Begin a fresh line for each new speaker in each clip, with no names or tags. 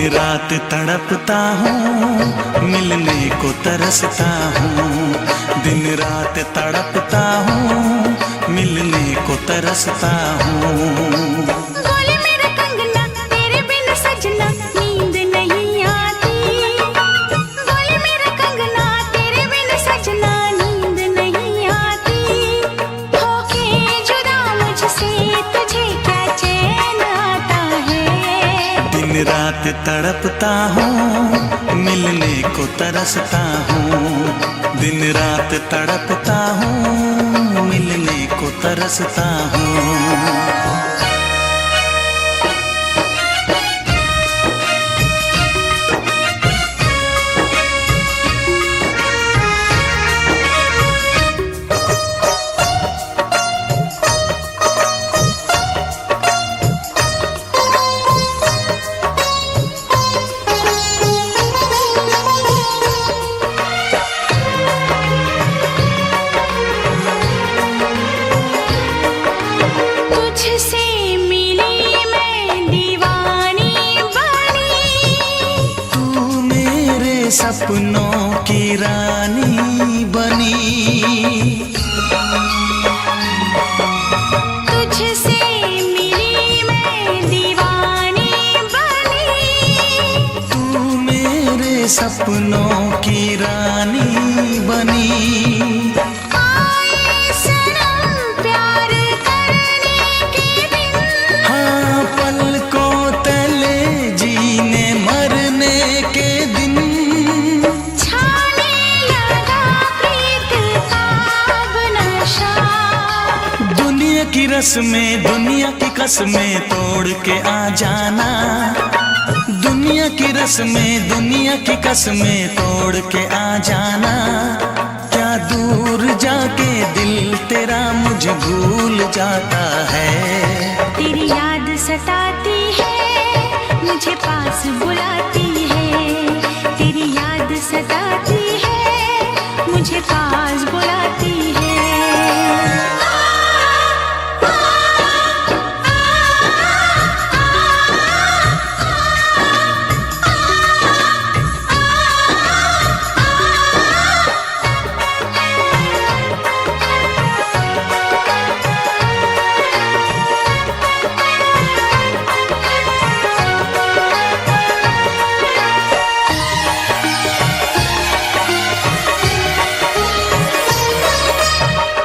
रात तड़पता हूँ, मिलने को तरसता हूँ। दिन रात तड़पता हूँ, मिलने को तरसता हूँ।
बोले मेरा कंगना तेरे बिन सजना नींद नहीं आती। बोले मेरा कंगना तेरे बिन सजना नींद नहीं आती। होके जुदा मुझसे तुझे क्या चैन आता है।
दिन रात तड़पता हूँ, मिलने को तरसता हूँ। दिन रात तड़पता हूँ, मिलने को तरसता हूँ।
तुझसे मिली मैं दीवानी बनी।
तू मेरे सपनों की रानी बनी।
तुझसे मिली मैं दीवानी बनी।
तू मेरे सपनों की रानी बनी।
आए सनम प्यार करने के दिन।
हाँ, पलकों तले जीने मरने के दिन।
छाने लगा प्रीत का अब नशा।
दुनिया की रस्में, दुनिया की कसमें तोड़ के आ जाना। दुनिया की रस्में, दुनिया की कसमें तोड़ के आ जाना। क्या दूर जाके दिल तेरा मुझे भूल जाता है।
तेरी याद सताती है, मुझे पास बुलाती है। तेरी याद सताती है, मुझे पास बुलाती है।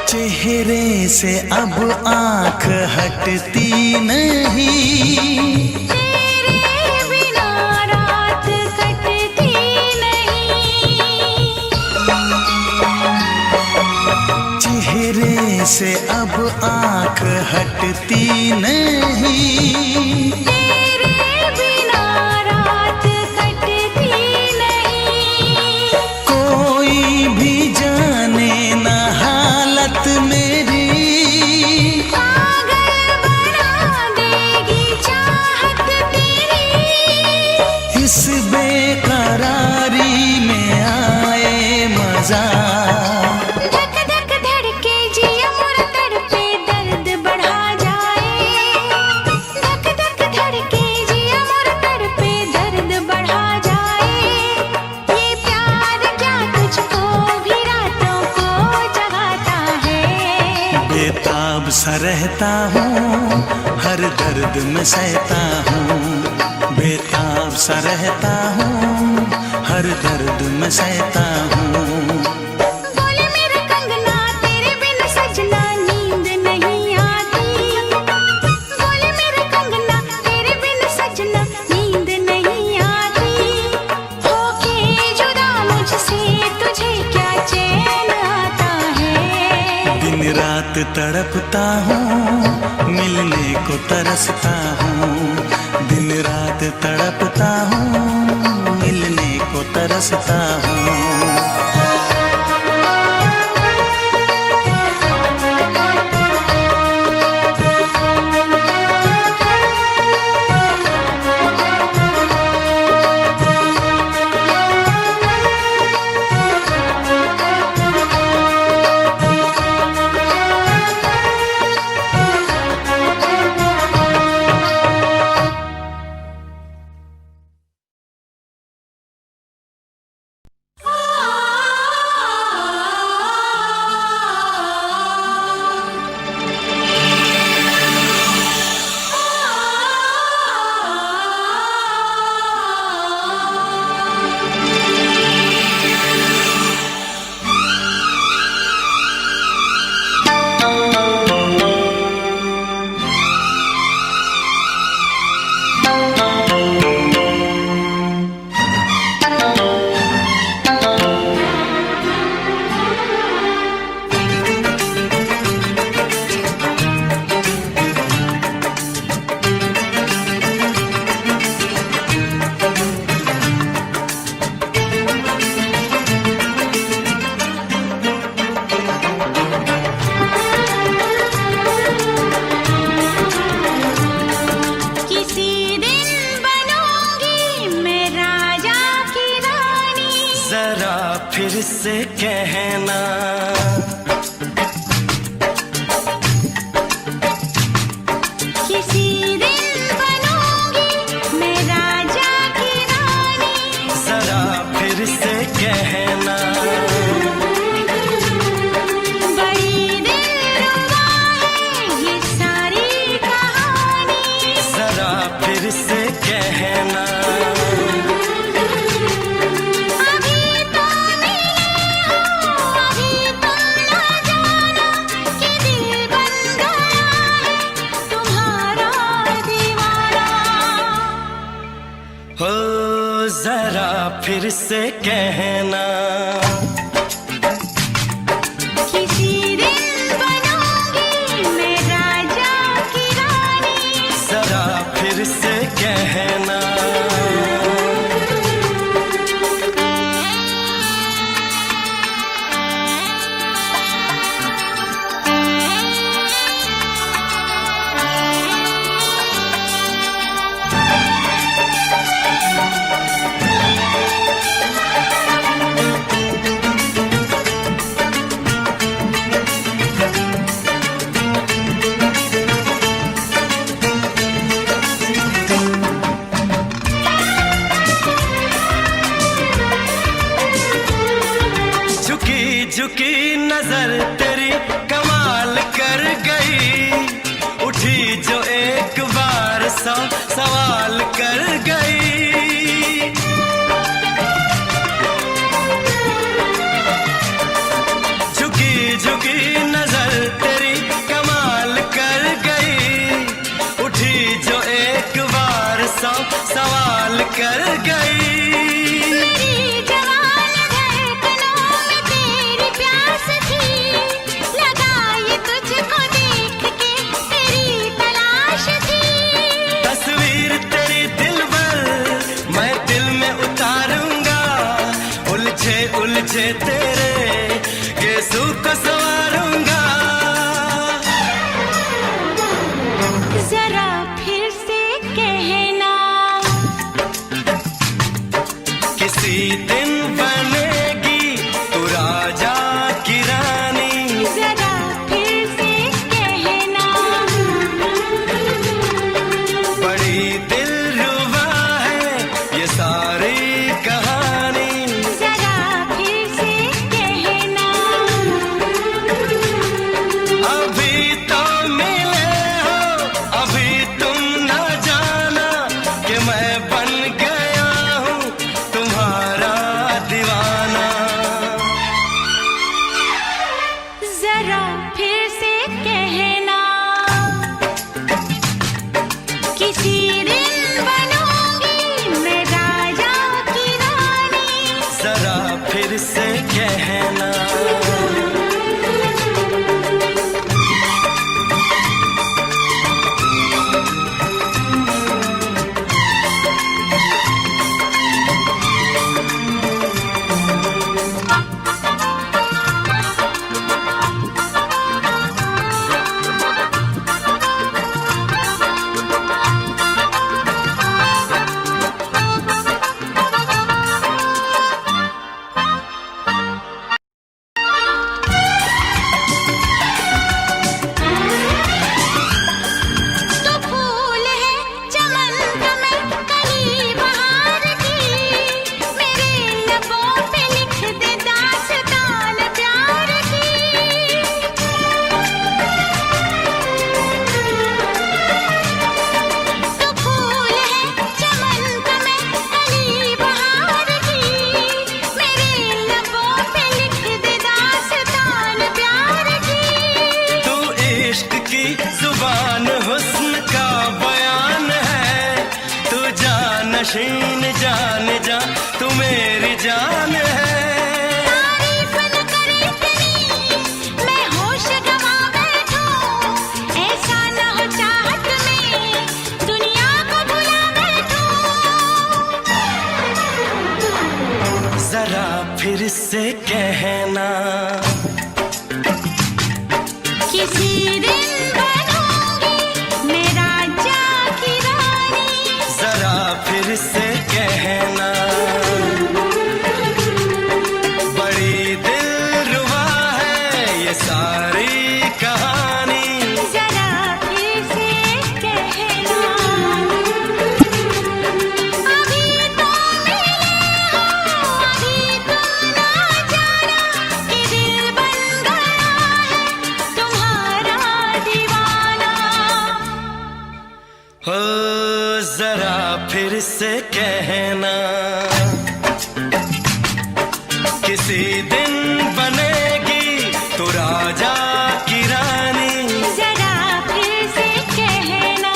चेहरे से अब आंख हटती नहीं।
तेरे बिना रात कटती नहीं।
चेहरे से अब आंख हटती नहीं।
तेरे बिना रात कटती नहीं।
कोई भी जाने ना हालत मेरी।
पागल बना देगी चाहत तेरी।
इस बेकरारी में आए मजा।
धक धक धड़के जिया मोर तड़पे दर्द बढ़ा जाए। धक धक धड़के जिया मोर तड़पे दर्द बढ़ा जाए। ये प्यार क्या तुझको भी रातों को जगाता है।
बेताब सा रहता हूँ, हर दर्द में सहता हूँ। बेताब सा रहता हूँ, हर दर्द में सहता हूँ।
बोले मेरा कंगना तेरे बिन सजना नींद नहीं आती। बोले मेरा कंगना तेरे बिन सजना नींद नहीं आती। होके जुदा मुझसे तुझे क्या चैन आता है।
दिन रात तड़पता हूँ, मिलने को तरसता हूँ। दिन रात तड़पता हूँ, मिलने को तरसता हूँ। फिर से कहना।
किसी दिन बनूंगी मैं राजा की रानी,
जरा फिर से कहना।
बड़ी दिलरुबा है ये सारी कहानी,
जरा फिर से कहना।
अभी तो मिले हो, अभी तुम ना जाना कि दिल बन गया है तुम्हारा दीवाना।
हो जरा फिर से कहना।
किसी दिन बनूंगी मैं राजा की रानी,
जरा फिर से कहना। झुकी झुकी नजर तेरी कमाल कर गई, उठी जो एक बार सौ सवाल कर गई। झुकी झुकी नजर तेरी कमाल कर गई, उठी जो एक बार सौ सवाल कर गई।
मेरी जवान धड़कनों में तेरी प्यास थी, लगाई तुझको देख के तेरी तलाश थी।
तस्वीर तेरी दिल भर मैं दिल में उतारूंगा, उलझे उलझे तेरे गेसू को संवारूंगा।
जरा फिर से कहना,
किसी दिन बनेगी तू राजा की रानी,
जरा फिर से कहना।
बड़ी दिलरुबा है ये सारी कहानी।
जरा फिर से कहना,
अभी तो मिले हो, अभी तुम ना जाना कि मैं बन गया हूँ तुम्हारा दीवाना।
जरा फिर से कहना, किसी दिन बनूंगी मैं राजा की रानी,
जरा फिर से कहना।
तो फूल है चमन का मैं कली बहार की, मेरे लबों पे लिख दे दास्तान प्यार की। तो फूल है चमन का मैं कली बहार की, मेरे लबों पे लिख दे दास्तान प्यार की।
तू इश्क की जुबान हुस्न का बयान है, तू जानशीन जान जा तू मेरी जान है।
तारीफ न करे इतनी मैं होश गवा बैठूं, ऐसा न हो चाहत में दुनिया को भुला बैठूं।
जरा फिर से कहना,
किसी दिन बनूंगी मैं राजा की रानी,
जरा फिर से कहना।
जरा फिर से कहना, किसी दिन बनेगी तू राजा की रानी।
जरा फिर से कहना,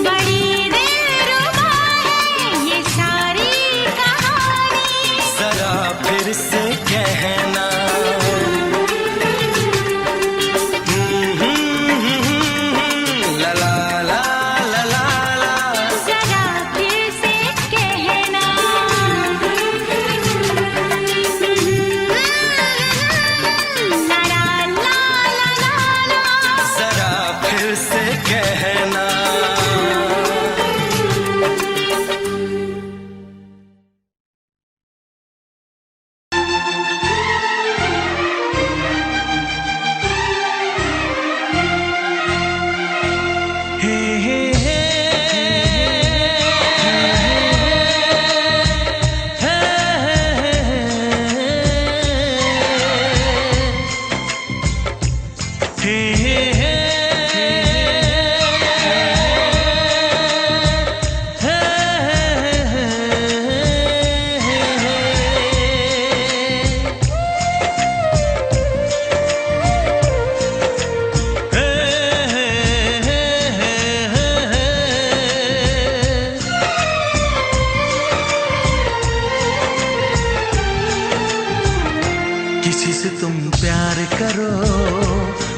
बड़ी दिलरुबा है ये सारी कहानी।
जरा फिर से कहना, ला ला ला ला ला ला।
जरा फिर से कहना, ला ला ला ला ला।
जरा फिर से कहना।
हे हे हे किसी से तुम प्यार करो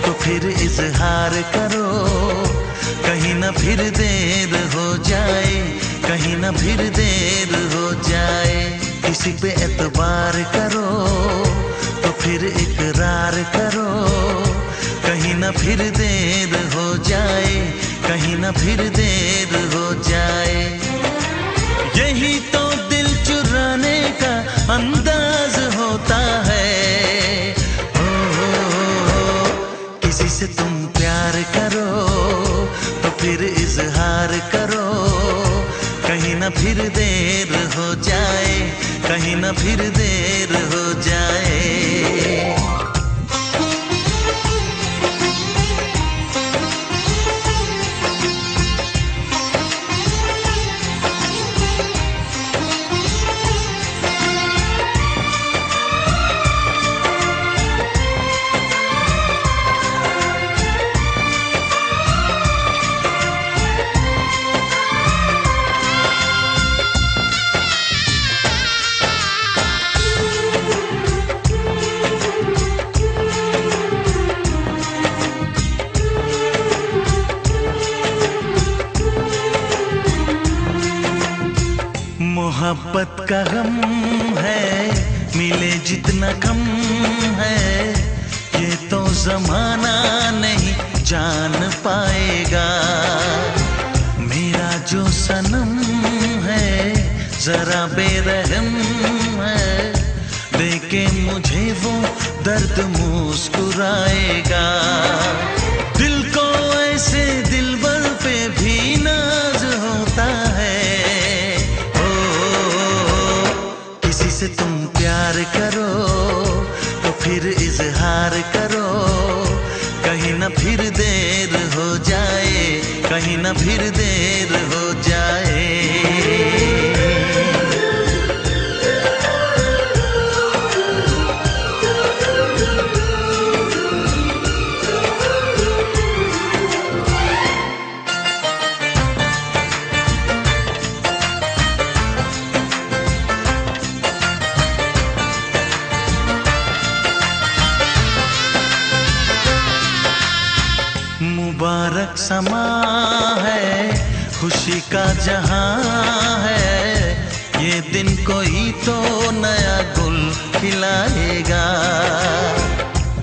तो फिर इजहार करो, कहीं ना फिर देर हो जाए, कहीं ना फिर देर हो जाए। किसी पे एतबार करो तो फिर इकरार करो, कहीं ना फिर देर हो जाए, कहीं ना फिर देर हो जाए। यही तो दिल चुराने का अंदाज होता है। किसी से तुम प्यार करो तो फिर इजहार करो, कहीं ना फिर देर हो जाए, कहीं ना फिर देर हो जाए। मोहब्बत का गम है, मिले जितना कम है, ये तो जमाना नहीं जान पाएगा। मेरा जो सनम है जरा बेरहम है, देखे मुझे वो दर्द मुस्कुराएगा। दिल को ऐसे दिलबर पे भी नाज होता है। किसी से तुम प्यार करो तो फिर इजहार करो, कहीं ना फिर देर हो जाए, कहीं ना फिर देर हो जाए। मुबारक समा है, खुशी का जहां है, ये दिन कोई तो नया गुल खिलाएगा।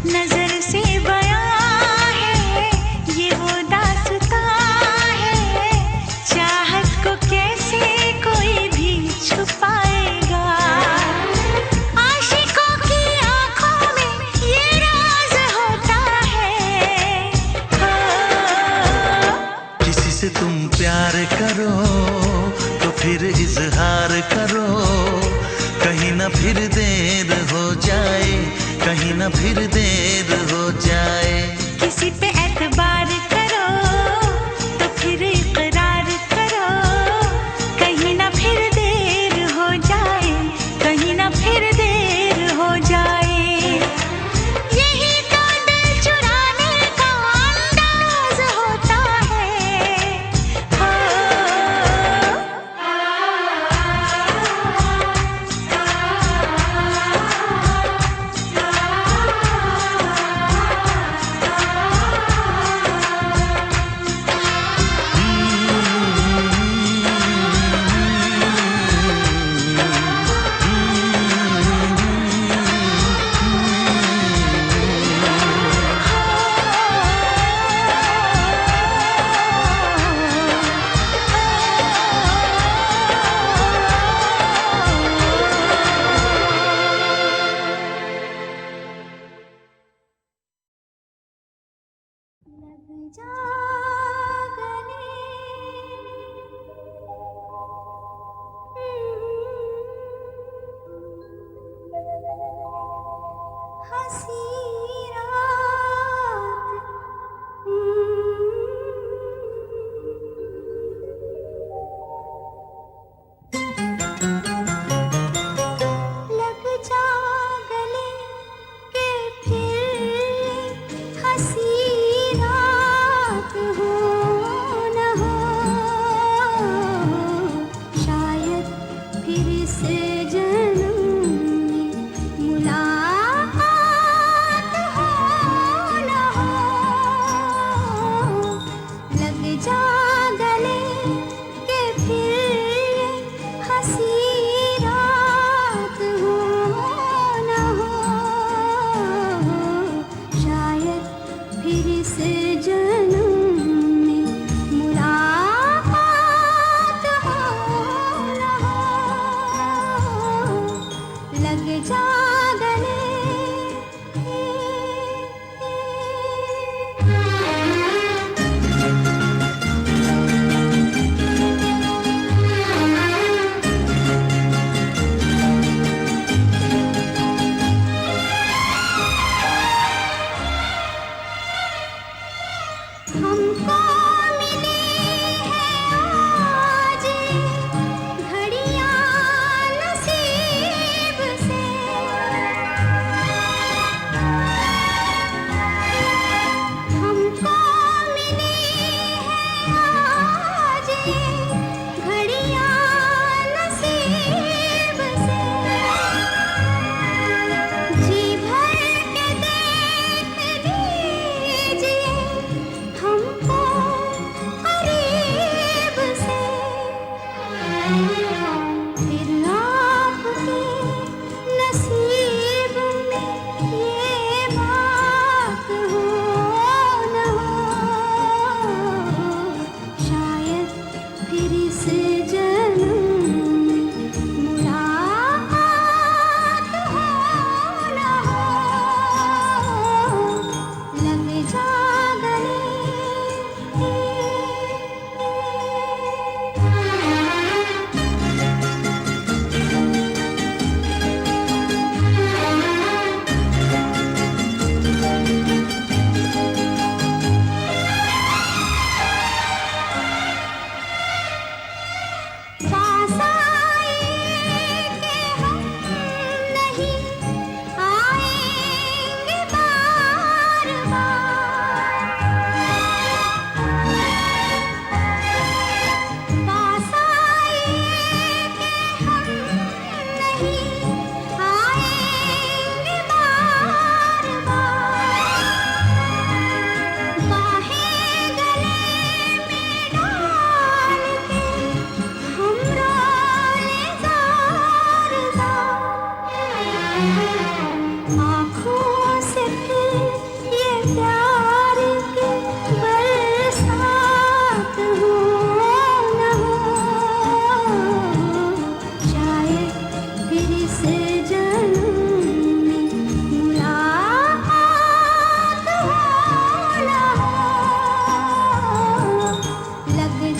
नजर से बयां है ये वो दास्तां है, चाहत को कैसे कोई भी छुपाएगा। आशिकों की आंखों में ये राज होता है।
किसी से तुम प्यार करो तो फिर इजहार करो, कहीं ना फिर देर हो जाए, कहीं ना फिर देर हो जाए।
किसी पे एतबार करो तो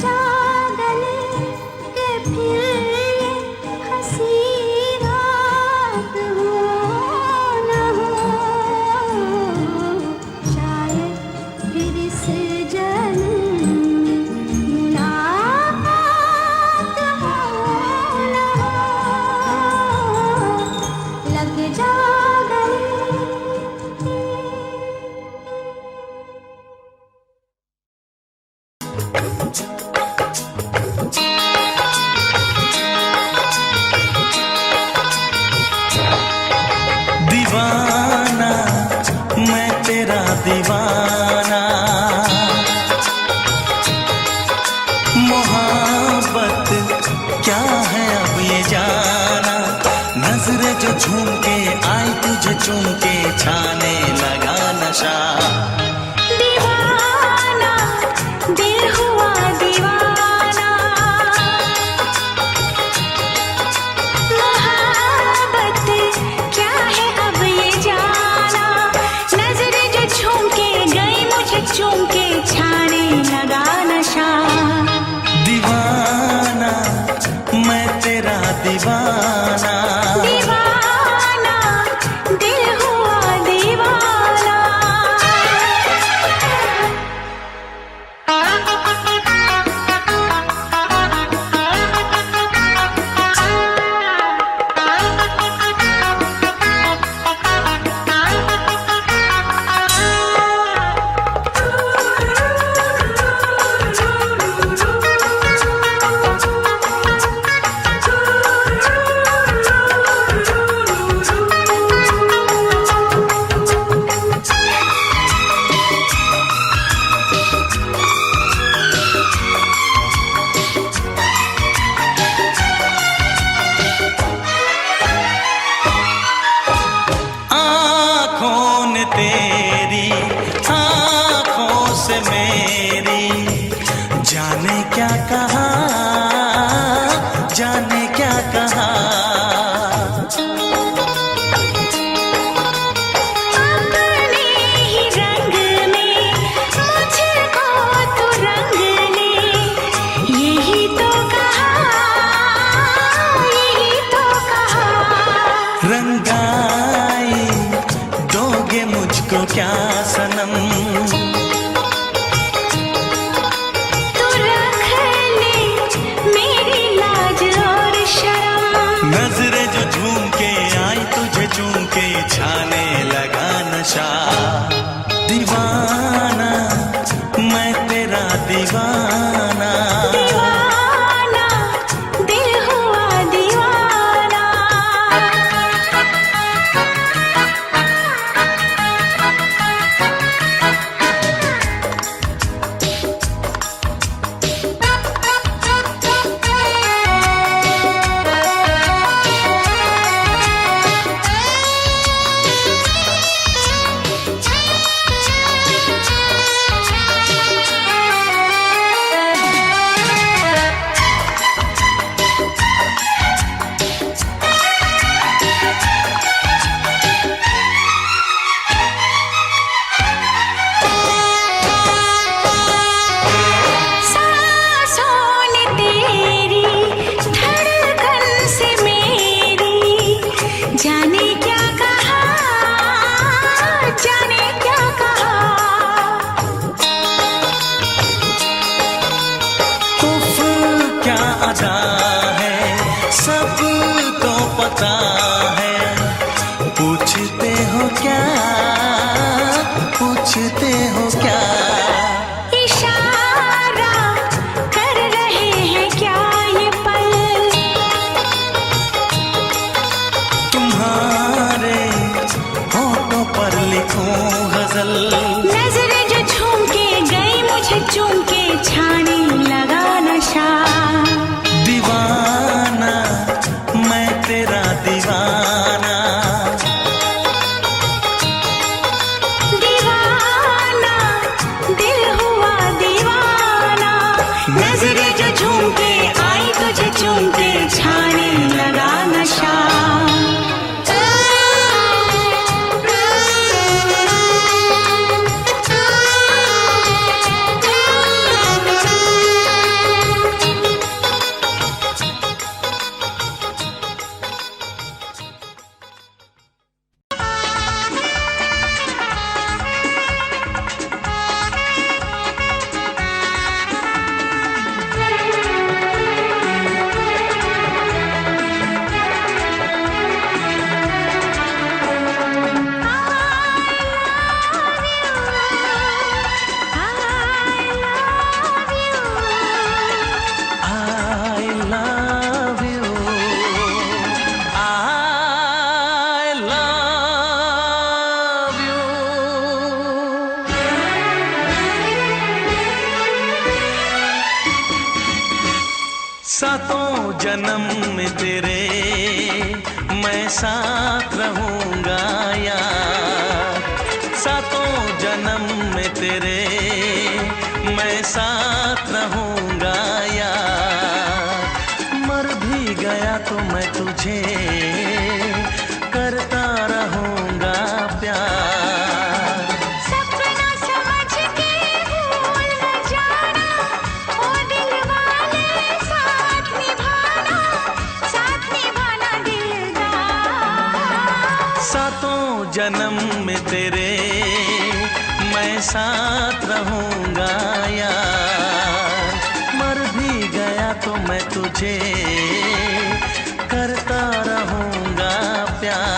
जा गले के फिर ये हंसी रात हो न हो, शायद फिर इस जन्म मुलाकात हो न हो, लग जा गले।
दीवाना मैं तेरा दीवाना, मोहब्बत क्या है अब ये जाना, नजरें जो झूम के आई तुझे चूम के छाने लगा नशा।
दीवाना दिल हुआ दीवाना, मोहब्बत क्या है अब ये जाना, नजरें जो झूम के गई मुझे चूम के छाने लगा नशा।
दीवाना मैं तेरा दीवाना,
दीवाना दिल हुआ दीवाना।
आँखों ने तेरी आँखों से मेरी जाने क्या कहा, जाने क्या कहा।
अपने ही रंग में मुझको तो रंग ले, यही तो कहा, यही तो कहा।
रंगाई दोगे मुझको क्या सनम,
तू रख ले मेरी लाज और शर्म,
नजरें जो झूम के आई तुझे चूम के छाने लगा नशा। दीवाना मैं तेरा दीवाना,
दीवाना दिल हुआ दीवाना।
पूछते हो क्या?
इशारा कर रहे हैं क्या ये पल?
तुम्हारे होठों पर लिखूं गजल।
नजरें जो झूम के गई मुझे चूम के छाने लगा नशा।
दीवाना मैं तेरा दीवाना।
दीवाना दिल हुआ दीवाना। नजरें जो झूम के आई तुझे चूम के छाने लगा नशा।
सातों जन्म में तेरे मैं साथ रहूंगा यार, सातों जन्म में तेरे मैं साथ रहूंगा यार, मर भी गया तो मैं तुझे करता रहूंगा प्यार।
सपना समझ के भूल न जाना, ओ दिल वाले साथ निभाना दिलदार।
सातों जन्म में तेरे मैं साथ रहूंगा यार, मर भी गया तो मैं तुझे करता रहूंगा प्यार।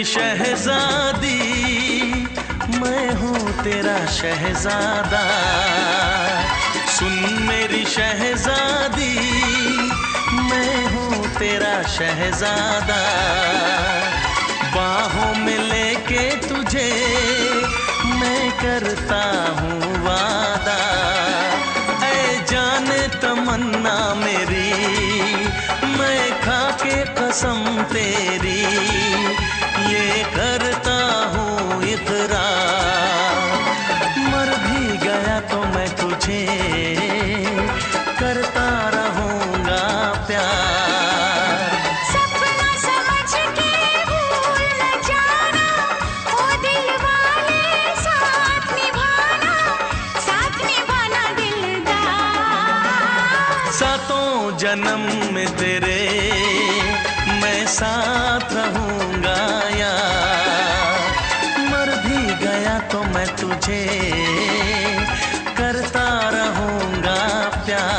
शहजादी मैं हूँ तेरा शहजादा, सुन मेरी शहजादी मैं हूँ तेरा शहजादा, बाहों में लेके तुझे मैं करता हूँ वादा, ऐ जाने तमन्ना मेरी मैं खा के कसम तेरी ये करता हूँ इकरार, मर भी गया तो मैं तुझे करता रहूंगा प्यार।
सपना समझ के भूल न जाना, ओ दिल वाले साथ निभाना दिलदार।
सातों जन्म में तेरे मैं साथ रहूंगा यार, मर भी गया तो मैं तुझे करता रहूंगा प्यार।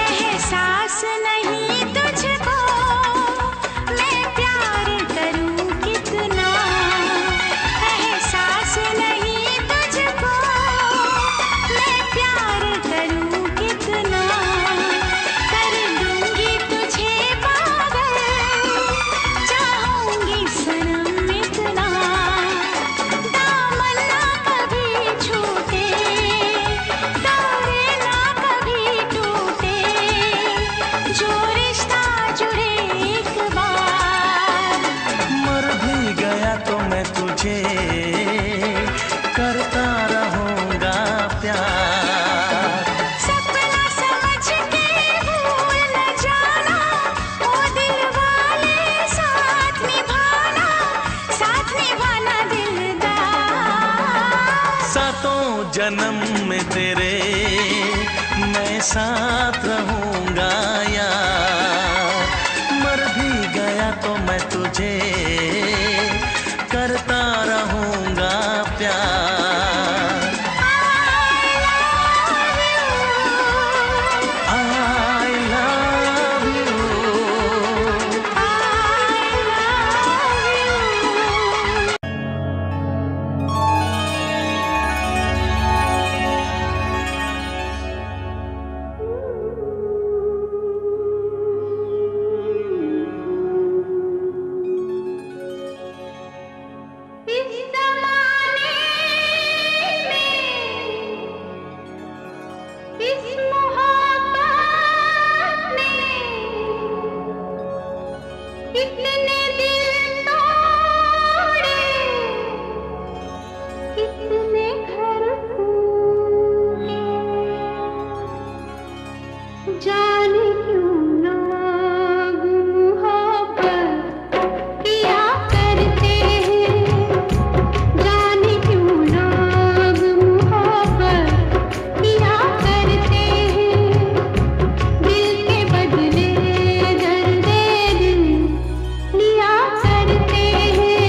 एहसास नहीं तुझको मैं प्यार करूं कितना, एहसास नहीं तुझको मैं प्यार करूं कितना, कर दूंगी तुझे पागल चाहूंगी सनम इतना, दामन ना कभी छूटे तारे ना कभी टूटे, जो रिश्ता जुड़े एक बार।
मर भी गया तो मैं तुझे करता रहूंगा प्यार।
सपना समझ के भूल न जाना, ओ दिल वाले साथ निभाना दिलदार।
सातों जन्म में तेरे मैं साथ रहूंगा यार, मर भी गया तो मैं तुझे करता रहूंगा प्यार। I love you।
कितने घर फूटे, जाने क्यों लोग मोहब्बत किया करते हैं, जाने क्यों लोग मोहब्बत किया करते हैं, दिल के बदले दर्द दिल लिया करते हैं,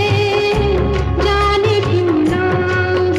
जाने क्यों लोग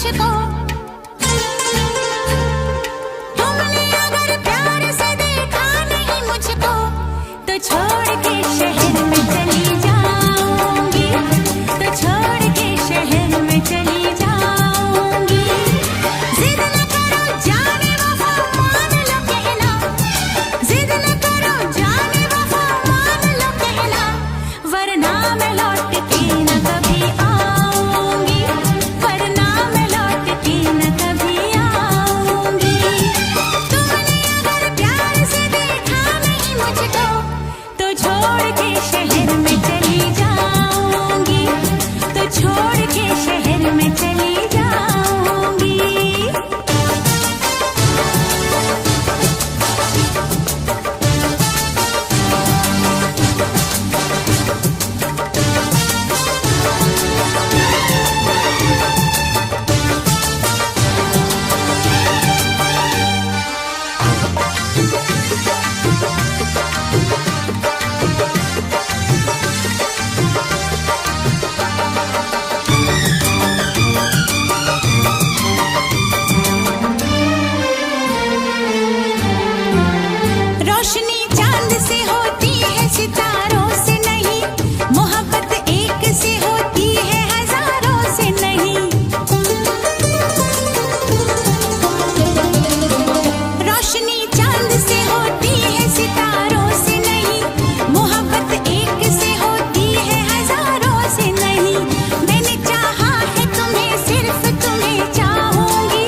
मुझको। तुमने अगर प्यार से देखा नहीं मुझको, तो छोड़ के शहर में चली जाऊंगी, तो छोड़ के शहर में चली जाऊंगी। जिद न करो जाने वफा मान लो कहना, जिद न करो जाने वफा मान लो कहना, वरना मैं लौट के न कभी आऊंगी, वरना मैं लौट के न कभी आऊंगी। तुमने अगर प्यार से देखा नहीं मुझको, तो छोड़ के शहर में चली जाऊंगी, तो छोड़ के शहर में चली जाऊंगी। रोशनी चांद से होती है सितारों से नहीं, मोहब्बत एक से होती है हजारों से नहीं। रोशनी चांद से होती है सितारों से नहीं, मोहब्बत एक से होती है हजारों से नहीं। मैंने चाहा है तुम्हें, सिर्फ तुम्हें चाहूंगी,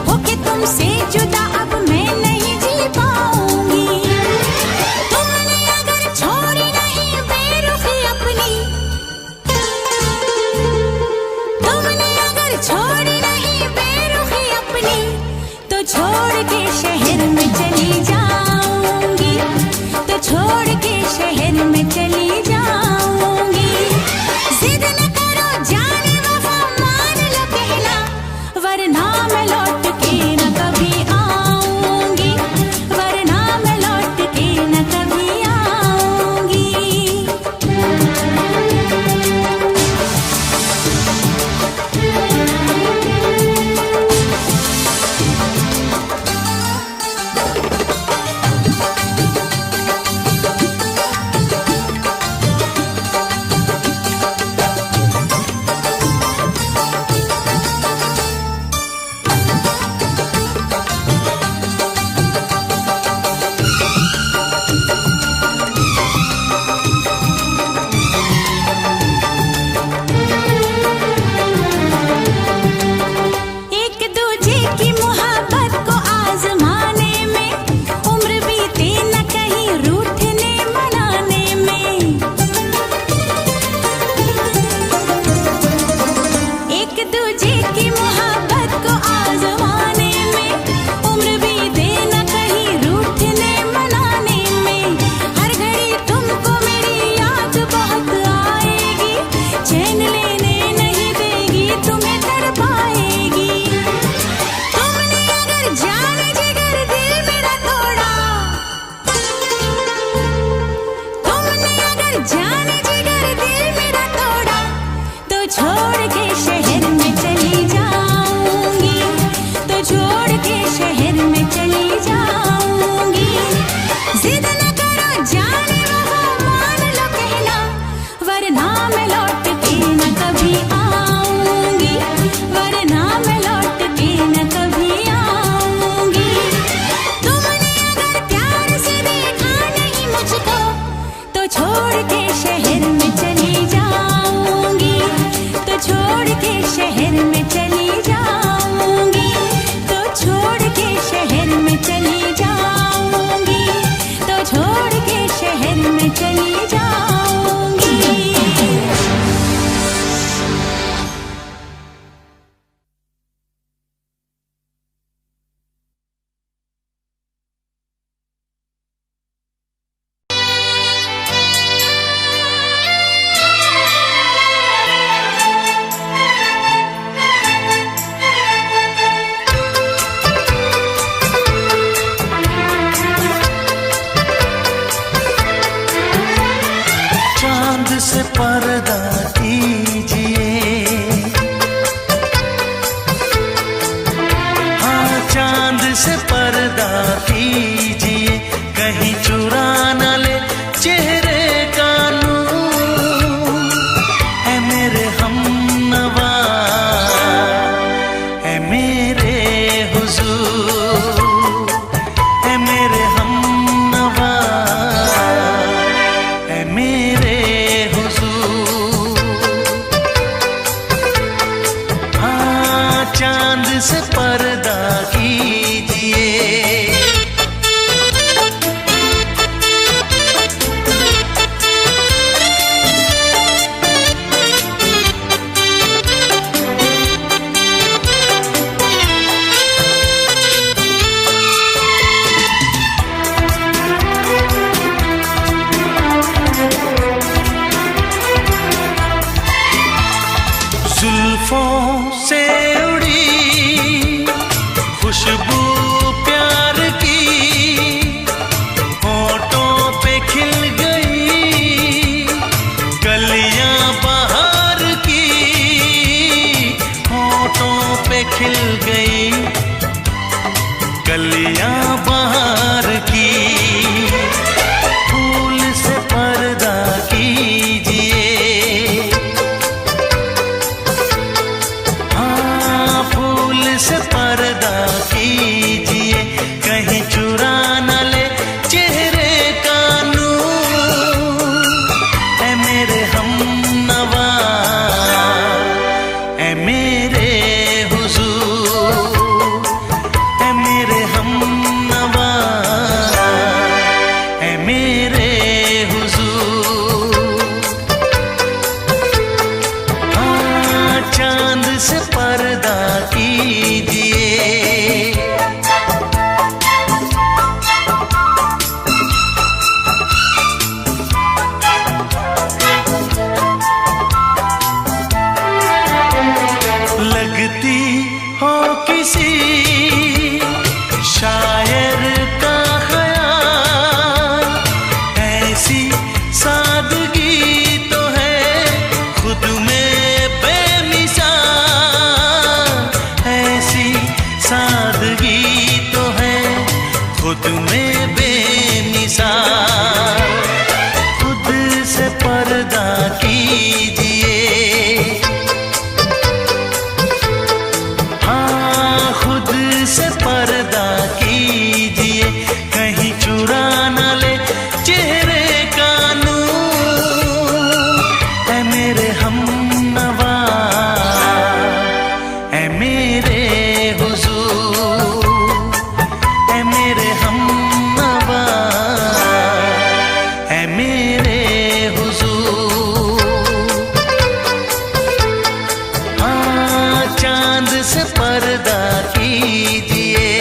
होके तुमसे जुदा अब मैं नहीं जी पाऊंगी। तुमने अगर छोड़ी नहीं बेरुखी अपनी, तुमने अगर छोड़ी नहीं बेरुखी अपनी, तो छोड़ के शहर में चली जाऊंगी, तो छोड़ के शहर में चली जाऊंगी। जिद न करो जाने वफा मान लो कहना, वरना मैं लौट के न कभी आऊंगी, वरना मैं लौट के न कभी आऊंगी। एक दूजे की मोहब्बत को आजमाने में, उम्र बीते न कहीं रूठने मनाने में। एक दूजे की मोहब्बत को आजमाने में, उम्र बीते न कहीं रूठने मनाने में। हर घड़ी तुमको मेरी याद बहुत आएगी, चैन लेने नहीं देगी, तुम्हें तड़पाएगी। तुमने अगर जाने जिगर दिल मेरा तोड़ा, तुमने अगर जाने जिगर दिल मेरा तोड़ा, तो छोड़ के शहर में चली जाऊंगी, तो छोड़ के शहर में चली जाऊंगी। जिद न करो जाने वफा मान लो कहना, वरना मैं लौट के न कभी आऊंगी, वरना मैं लौट के न कभी आऊंगी। तुमने अगर प्यार से देखा नहीं मुझको, तो छोड़ के शहर में चली जाऊंगी, तो छोड़ के शहर में चली जाऊंगी, तो छोड़ के शहर में चली जाऊंगी, तो छोड़ के शहर में चली जाऊंगी।
से पर्दा कीजिए, चांद से पर्दा कीजिए। जुल्फों से उड़ी खुशबू प्यार की, होठों पे खिल गई कलियां बहार की, होठों पे खिल गई कलियां बहार की। फूल से पर्दा कीजिए, से पर्दा कीजिए, कहीं चुरा न ले चेहरे का नूर। ऐ मेरे हमनवा, ऐ मेरे हुजूर, ऐ मेरे हमनवा, ऐ मेरे हुजूर। हाँ, चांद से पर्दा कीजिए। लगती हो किसी शायर का ख्याल, ऐसी सादगी तो है खुद में बेमिसाल, ऐसी सादगी तो है खुद में बेमिसाल। खुद से पर्दा कीजिए, हाँ खुद से पर्दा कीजिए, कहीं चुरा न ले चेहरे का नूर। ऐ मेरे हमनवा, ऐ मेरे हुजूर, ऐ मेरे हमनवा, ऐ मेरे हुजूर। हाँ, चांद से पर्दा कीजिए।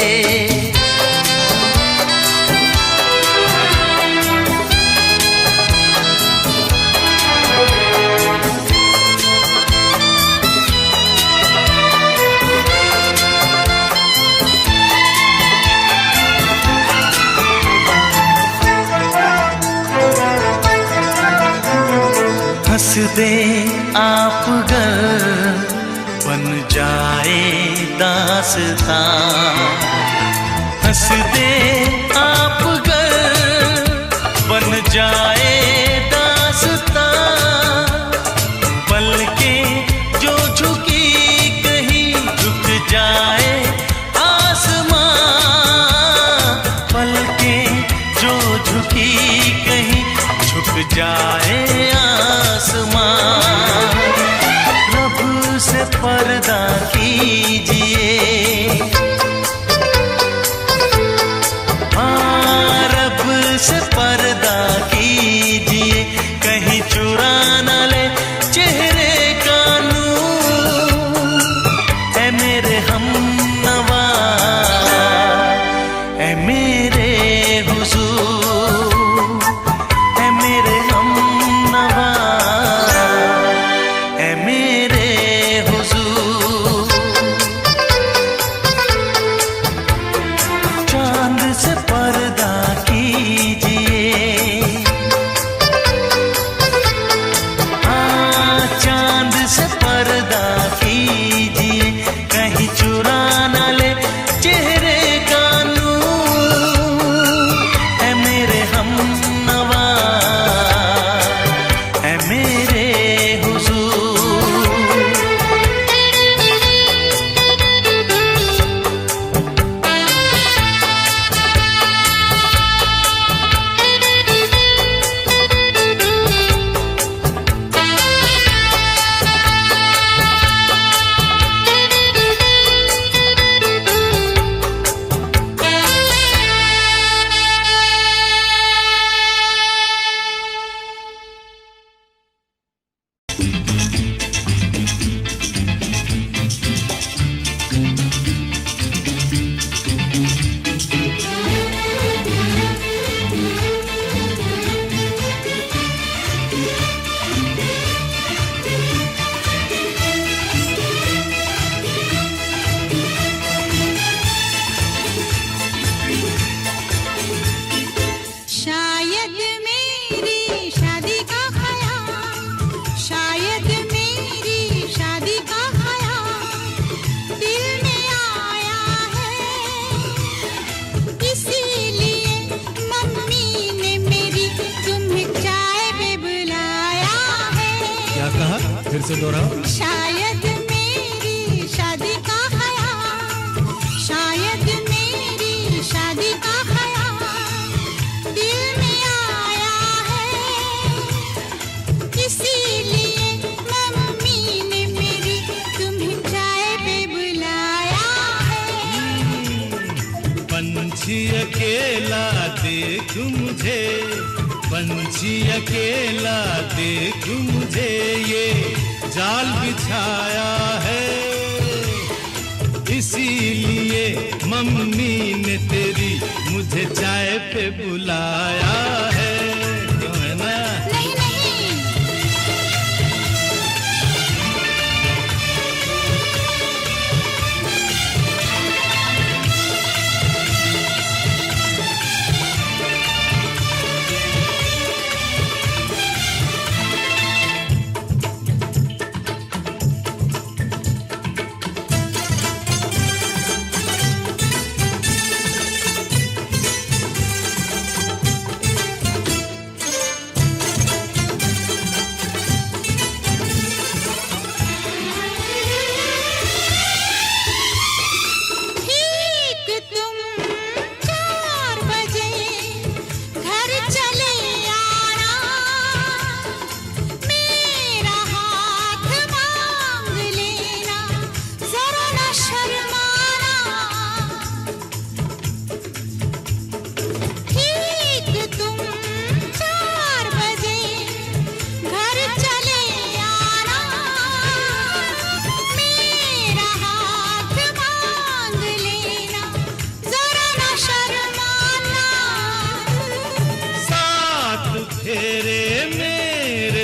हंस दे आप गर बन जाए दास्तां, हंस दे आप गर बन जाए दास्तां। पलकें जो झुकी कहीं झुक जाए आसमां, पलकें जो झुकी कहीं झुक जाए आसमां। रब से पर्दा कीजिए, हाँ रब से पर्दा कीजिए, कहीं चुरा न ले चेहरे का नूर। ऐ मेरे हमनवा, ऐ मेरे हुजूर, ऐ मेरे हम
से दोहराओ।
शायद मेरी शादी का ख्याल, शायद मेरी शादी का ख्याल दिल में आया है, इसीलिए मम्मी ने मेरी तुम्हें चाय पे बुलाया है।
पंछी अकेला देख मुझे, पंछी अकेला देख मुझे, ये जाल बिछाया है, इसीलिए मम्मी ने तेरी मुझे चाय पे बुलाया है। क्यों है ना?
नहीं नहीं,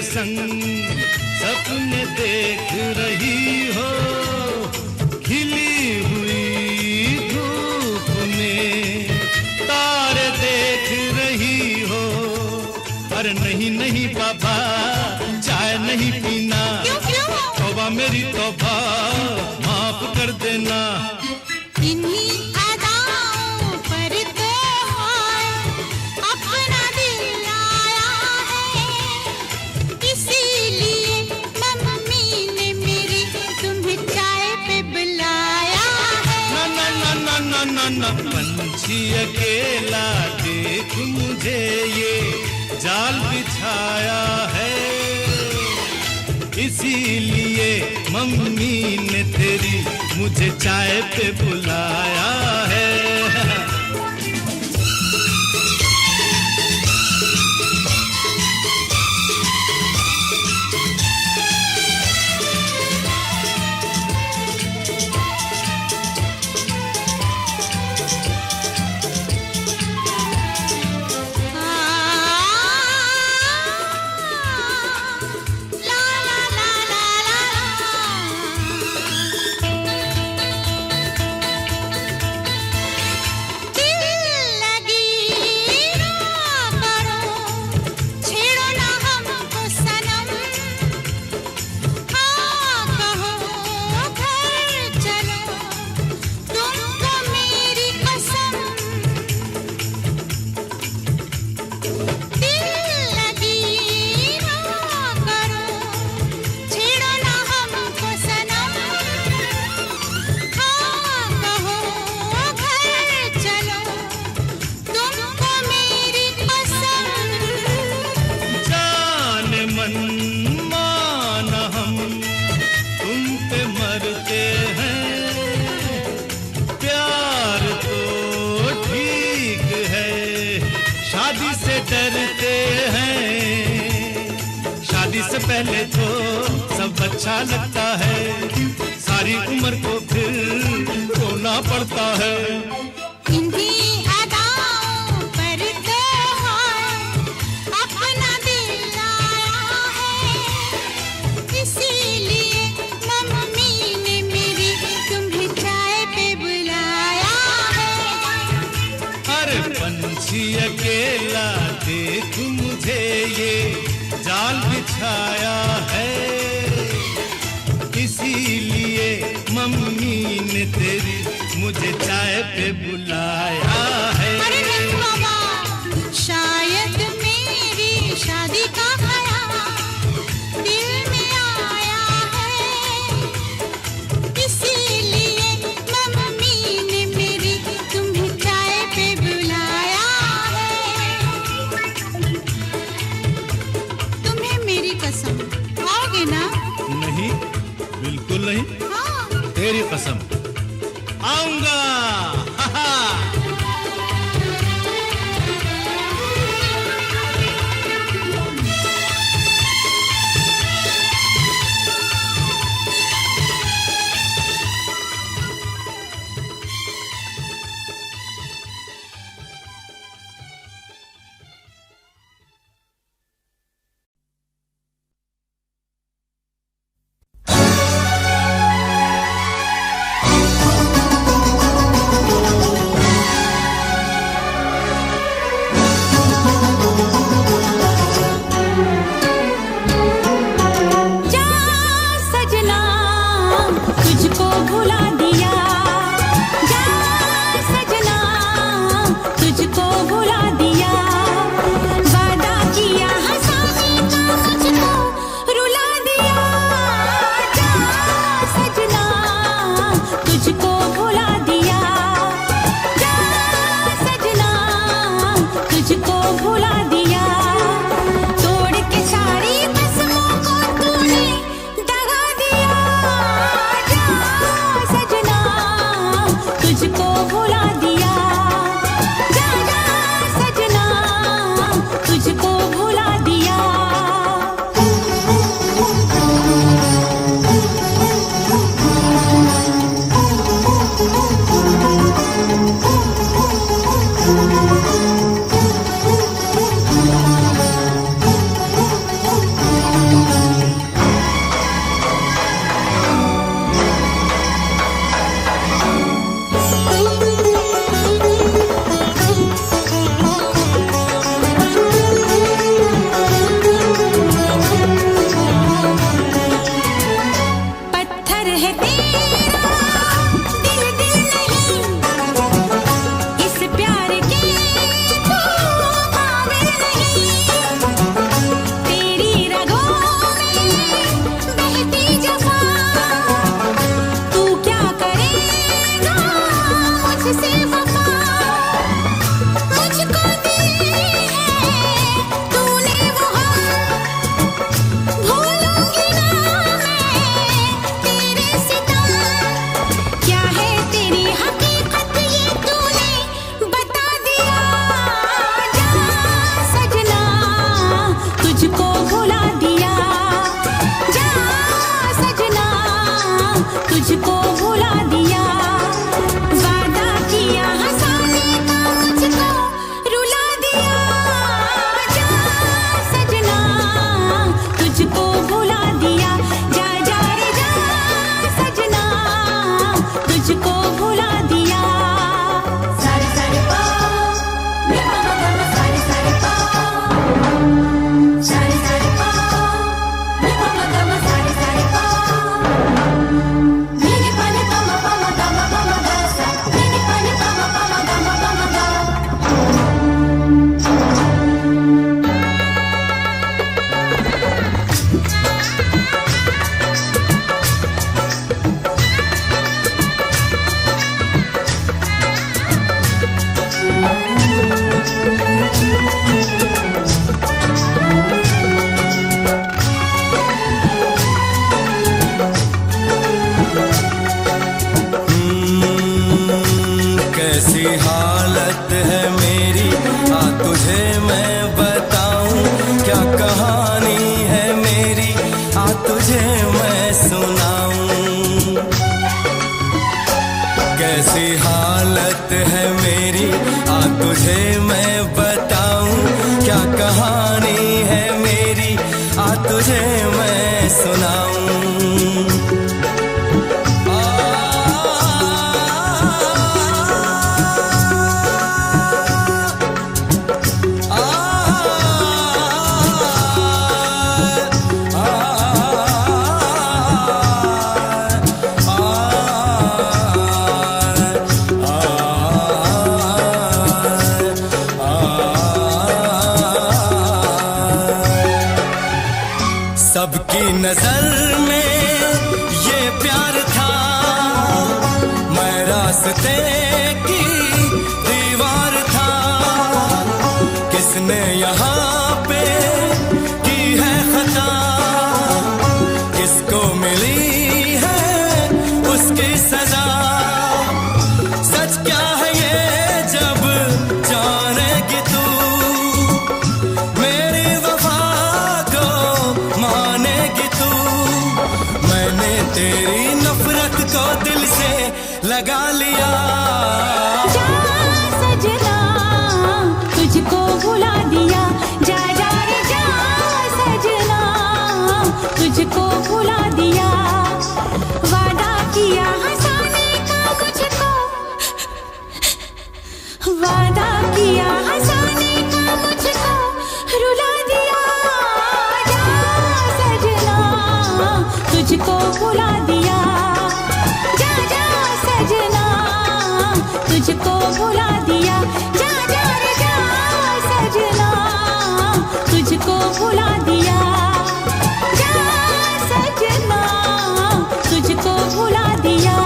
संग सपने देख रही हो, खिली हुई धूप में तारे देख रही हो। अरे नहीं नहीं बाबा, चाय नहीं पीना। तौबा मेरी तौबा, माफ कर देना।
इन्हीं अदाओं पर तो अपना दिल आया है, इसीलिए मम्मी ने मेरी तुम्हें चाय पे बुलाया है।
ना ना ना ना ना ना ना, पंछी अकेला देख मुझे, ये जाल बिछाया है, इसीलिए मम्मी ने तेरी मुझे चाय पे बुलाया है। शादी से डरते हैं, शादी से पहले तो सब अच्छा लगता है, सारी उम्र को फिर रोना पड़ता है।
इन्हीं अदाओं पर तो अपना दिल आया है, इसीलिए मम्मी ने मेरी तुम्हें चाय पे बुलाया है।
अरे पंछी अकेला देख मुझे, ये जाल बिछाया है, इसीलिए मम्मी ने तेरी मुझे चाय पे बुलाया है।
अरे नहीं बाबा, शायद मेरी शादी का ख्याल दिल में आया
तेरी कसम आऊंगा।
लगा लिया।
जा सजना तुझको भुला दिया, जा जा रे जा सजना तुझको भुला दिया। वादा किया हंसाने का मुझको, वादा किया हंसाने का मुझको रुला दिया। जा सजना तुझको भुला दिया, जा जा सजना तुझको भुला दिया। जा जा रे जा सजना तुझको भुला दिया, जा सजना तुझको भुला दिया।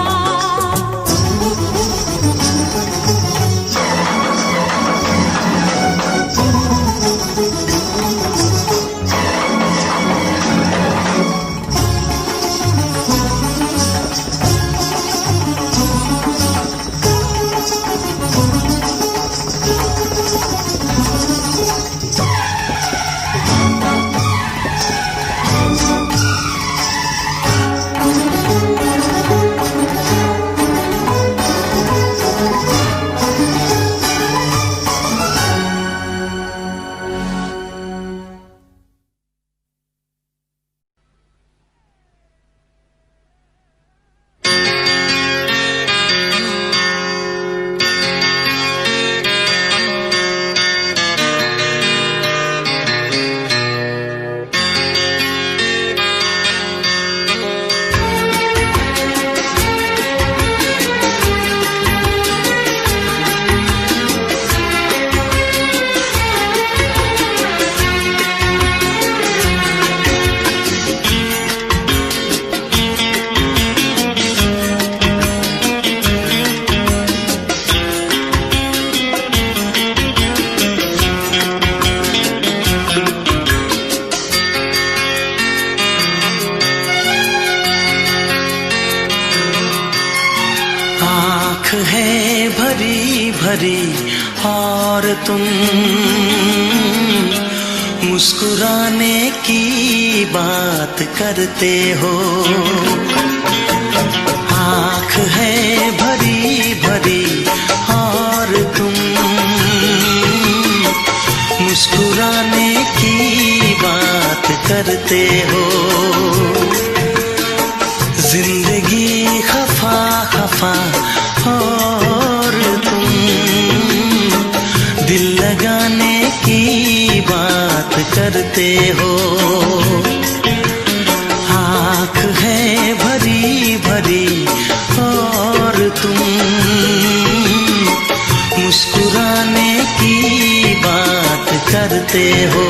है भरी भरी और तुम मुस्कुराने की बात करते हो। आँख है भरी भरी और तुम मुस्कुराने की बात करते हो। जिंदगी खफा खफा और तुम दिल लगाने की बात करते हो। आँख है भरी भरी और तुम मुस्कुराने की बात करते हो।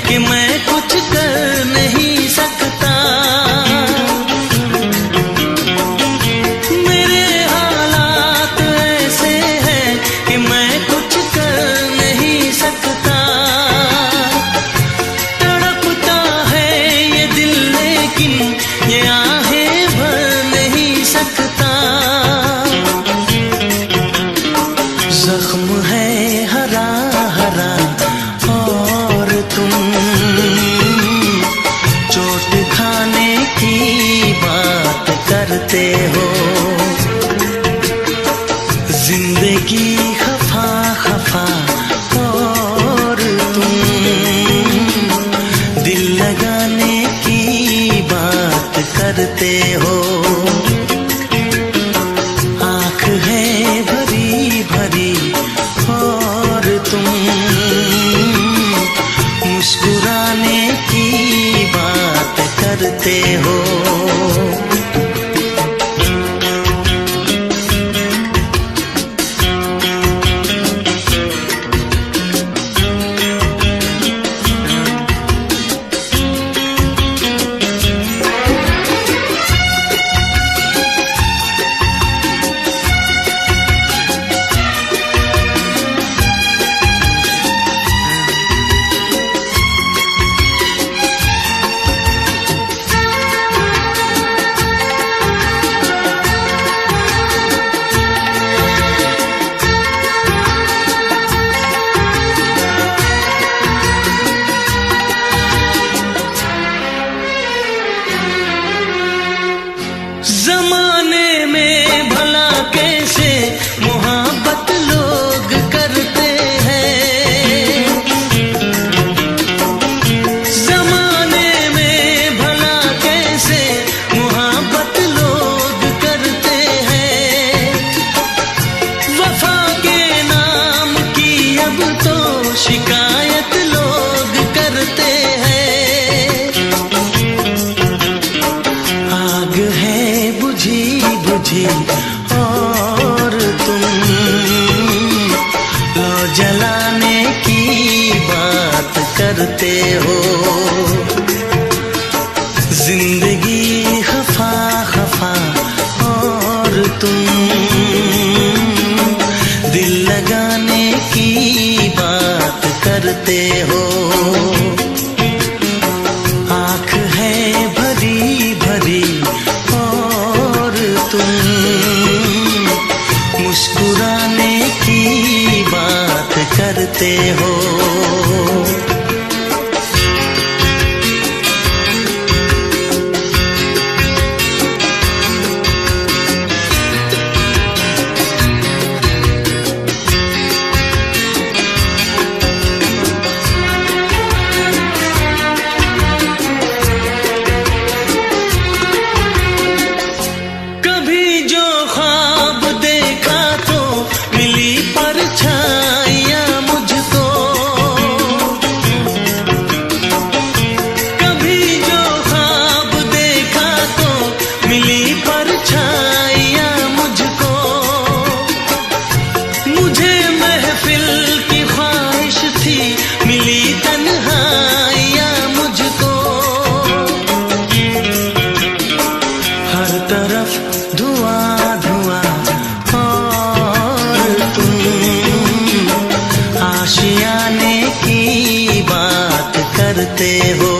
कि मैं कुछ कर नहीं सकता। मेरे हालात ऐसे हैं कि मैं कुछ कर नहीं सकता। तड़पता है ये दिल लेकिन ये आहें भर नहीं सकता। जख्म है हरा हरा और तुम चोट खाने की बात करते हो। जिंदगी खफा खफा और तुम दिल लगाने की बात करते हो। आँख है भरी भरी और तुम करते हो। जमाने में भला कैसे मोहब्बत लोग करते हैं, जमाने में भला कैसे मोहब्बत लोग करते हैं। वफा के नाम की अब तो शिकायत लोग करते हैं। आग है बुझी बुझी और तुम लो जलाने की बात करते हो। जिंदगी खफा खफा और तुम दिल लगाने की बात करते हो। आँख है भरी भरी और तुम मुस्कुराने की बात करते हो। कभी जो ख्वाब देखा तो मिली परछाइयाँ मुझको, कभी जो ख्वाब देखा तो मिली परछाइयाँ मुझको। मुझे महफिल की ख्वाहिश थी मिली तन्हाइयाँ मुझको। हर तरफ धुआं धुआं और तुम आशियाने की बात करते हो।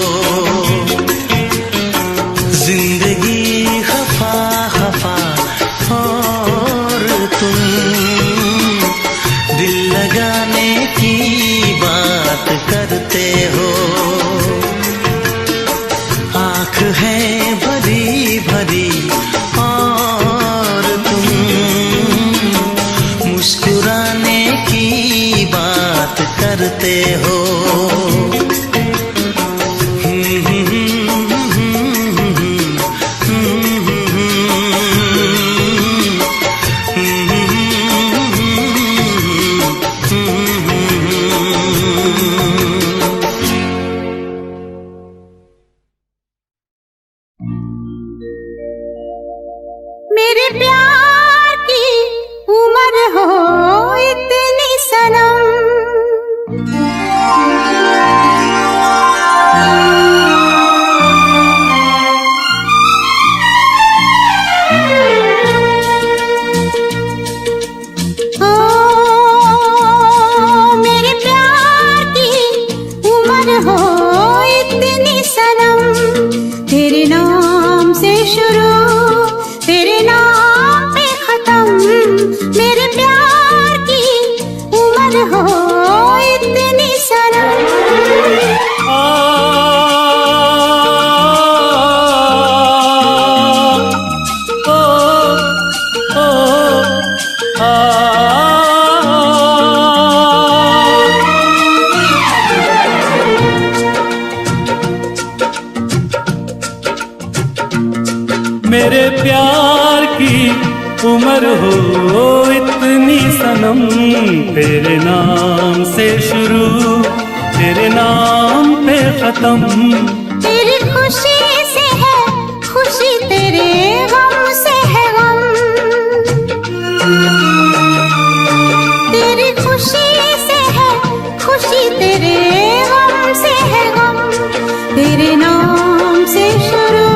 जिंदगी खफा खफा और तुम दिल लगाने की बात करते हो। आँख है भरी भरी और तुम मुस्कुराने की बात करते हो।
मेरे प्यार की उम्र हो इतनी सनम, ओ मेरे प्यार की उम्र हो इतनी सनम। तेरे नाम से शुरू तेरे नाम पे खत्म, मेरे प्यार की उम्र हो इतनी सनम।
मेरे प्यार की उम्र हो इतनी सनम। तेरे नाम से शुरू तेरे नाम पे खत्म,
तेरी खुशी से तेरे गम से है गम, तेरी खुशी से है खुशी, तेरे गम से है गम, तेरे नाम से शुरू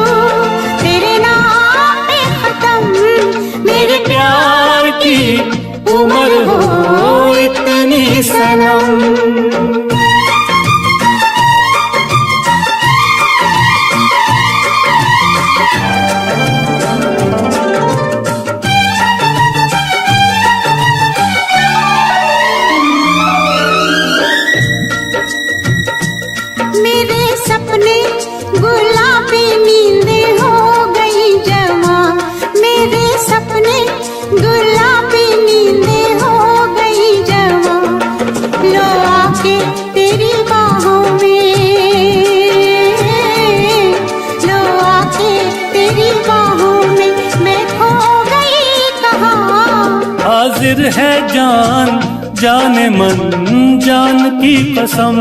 तेरे नाम पे खत्म। मेरे
प्यार की उम्र हो इतनी सनम।
मेरे सपने गुलाबी नींदें हो गई जमा, मेरे सपने गुलाबी नींदें हो गई जमा, लो आके तेरी बाहों में, लो आके तेरी बाहों में, मैं खो गई कहाँ।
हाजिर है जान जाने मन जान की कसम,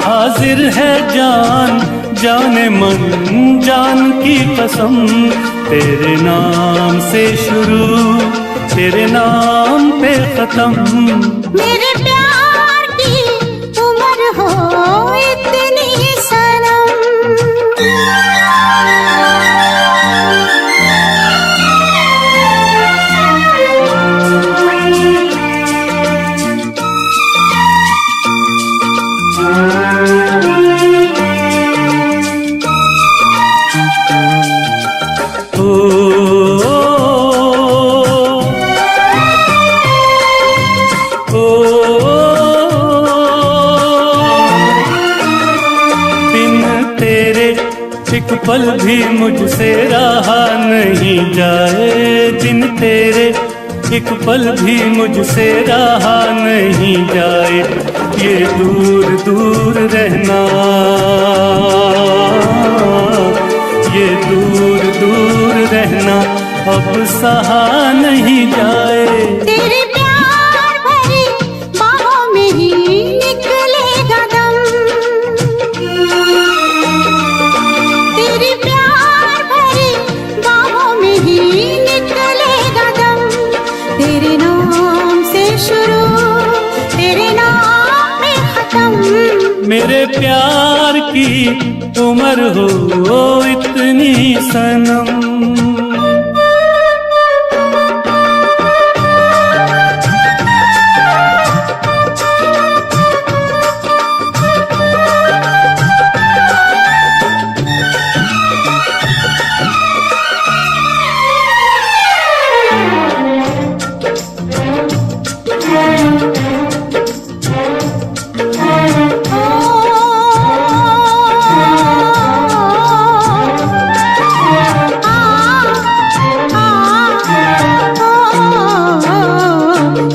हाजिर है जान जाने मन जान की कसम, तेरे नाम से शुरू तेरे नाम पे खत्म।
मेरे प्यार की उम्र हो इतनी सनम।
एक पल भी मुझसे रहा नहीं जाए, दिन तेरे एक पल भी मुझसे रहा नहीं जाए, ये दूर दूर रहना, ये दूर दूर रहना अब सहा नहीं जाए।
तेरे प्यार भरी बाहों में ही निकलेगा दम, तेरे प्यार भरी बाहों में ही निकलेगा दम, तेरे नाम से शुरू तेरे नाम में खत्म।
मेरे प्यार की उम्र हो इतनी सनम।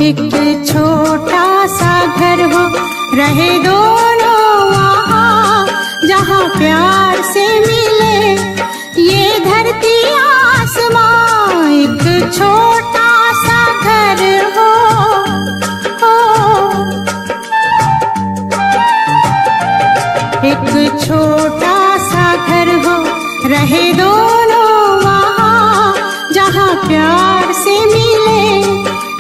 एक छोटा सा घर हो रहे दोनों वहाँ, जहाँ प्यार से मिले ये धरती आसमां। एक छोटा सा घर हो, एक छोटा सा घर हो रहे दोनों वहाँ, जहाँ प्यार से मिले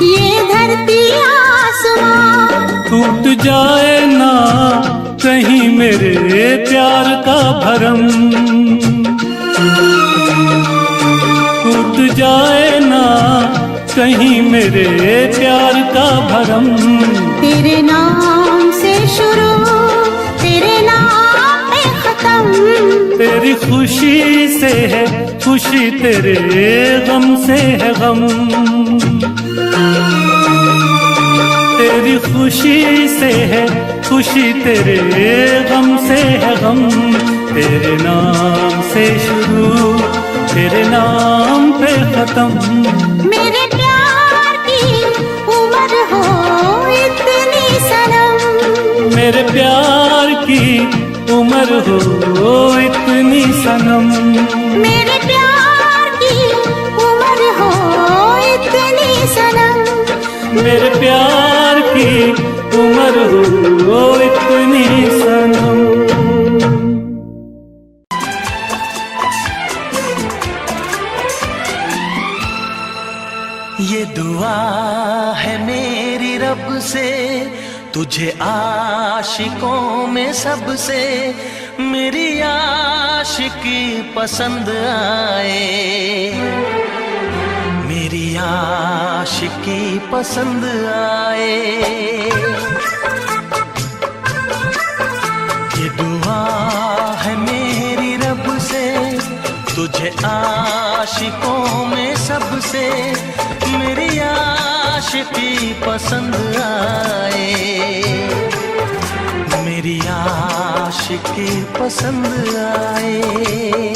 ये धरती आसमां।
टूट जाए ना कहीं मेरे प्यार का भरम, टूट जाए ना कहीं मेरे प्यार का भरम।
तेरे नाम से शुरू तेरे नाम पे खत्म।
तेरी खुशी से है खुशी, तेरे गम से है गम, तेरी खुशी से है खुशी, तेरे गम से है गम। तेरे नाम से शुरू तेरे नाम पे खत्म।
मेरे प्यार की उम्र हो इतनी सनम,
मेरे प्यार की उम्र हो इतनी सनम,
मेरे प्यार की उम्र हो इतनी सनम,
मेरे प्यार की उम्र हो इतनी सनम।
तुझे आशिकों में सबसे मेरी आशिकी पसंद आए, मेरी आशिकी पसंद आए। ये दुआ है मेरी रब से, तुझे आशिकों में सबसे मेरी आशिकी पसंद आए, मेरी आशिकी पसंद आए।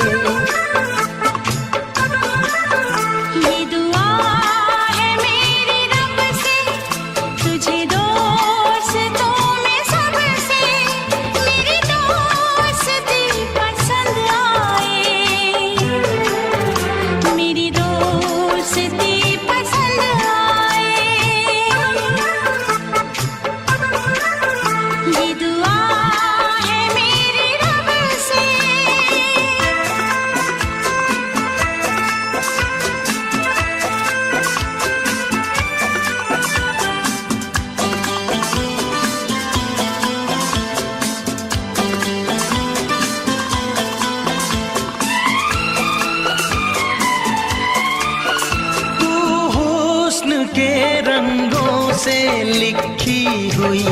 के रंगों से लिखी हुई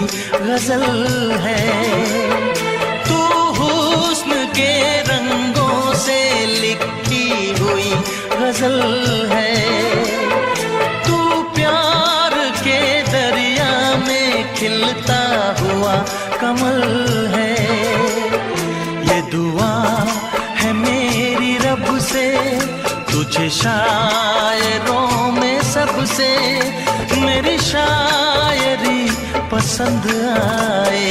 गजल है, तू हुस्न के रंगों से लिखी हुई गजल है। तू प्यार के दरिया में खिलता हुआ कमल है। ये दुआ है मेरी रब से, तुझे शायरों में सबसे मेरी शायरी पसंद आए,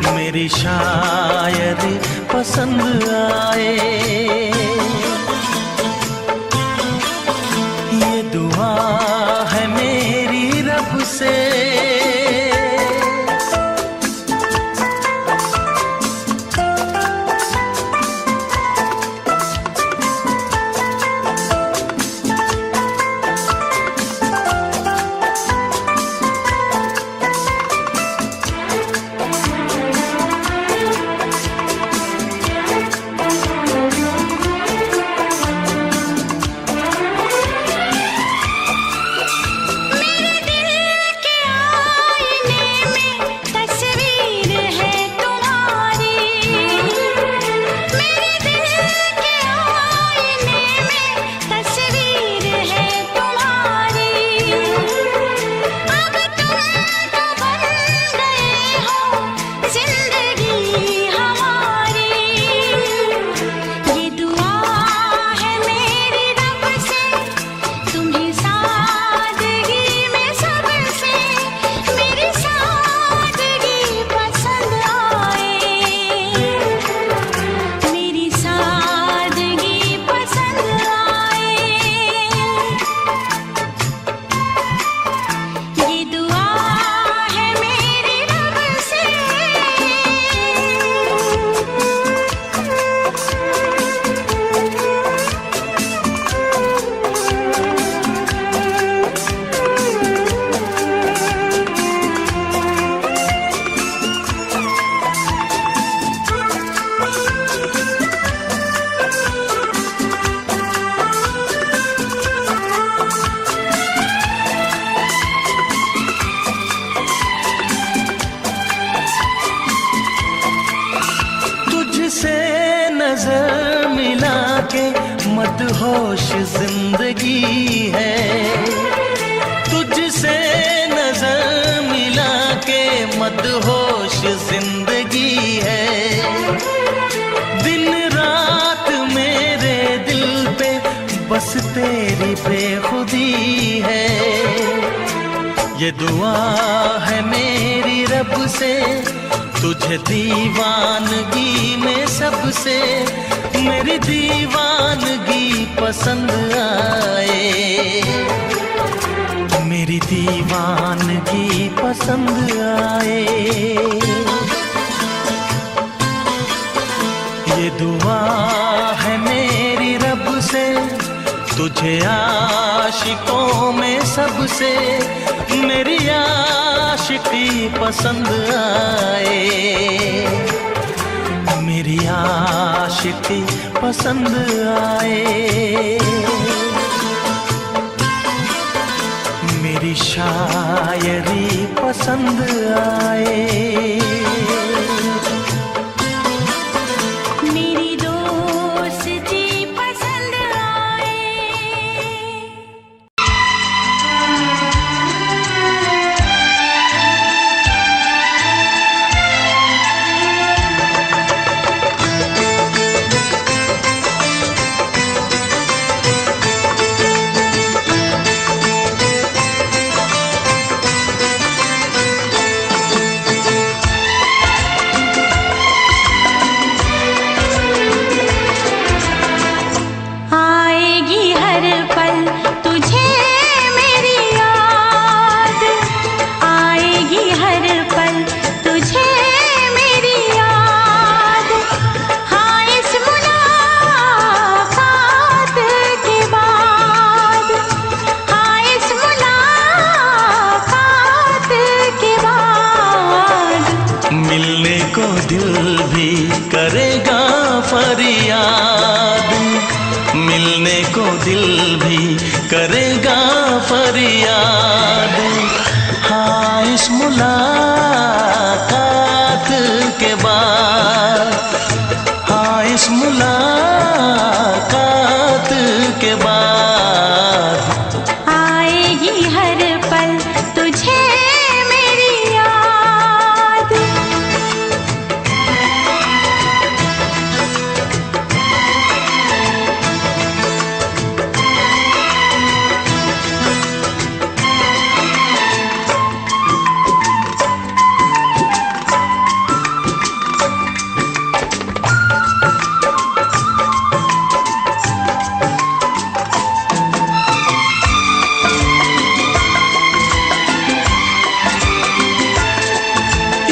मेरी शायरी पसंद आए। ये दुआ है मेरी रब से। नजर मिला के मदहोश जिंदगी है, तुझसे नजर मिला के मदहोश जिंदगी है। दिन रात मेरे दिल पे बस तेरी बेखुदी है। ये दुआ है मेरी रब से, तुझे दीवानगी में सबसे मेरी दीवानगी पसंद आए, मेरी दीवानगी पसंद आए। ये दुआ है मेरी रब से, तुझे आशिकों में सबसे मेरी आशिकी पसंद आए, मेरी आशिकी पसंद आए, मेरी शायरी पसंद आए,
मेरी दोस्ती पसंद आए। आएगी हर पल तुझे मेरी याद, आएगी हर पल तुझे मेरी याद। हाँ इस मुलाकात के बाद, हाँ इस मुलाकात के बाद
मिलने को दिल भी करेगा फरियाद, मिलने को दिल भी करेगा फरियाद। हाँ इस मुलाकात के बाद, हाँ इस मुलाकात के बाद
आएगी हर पल तुझे मेरी याद।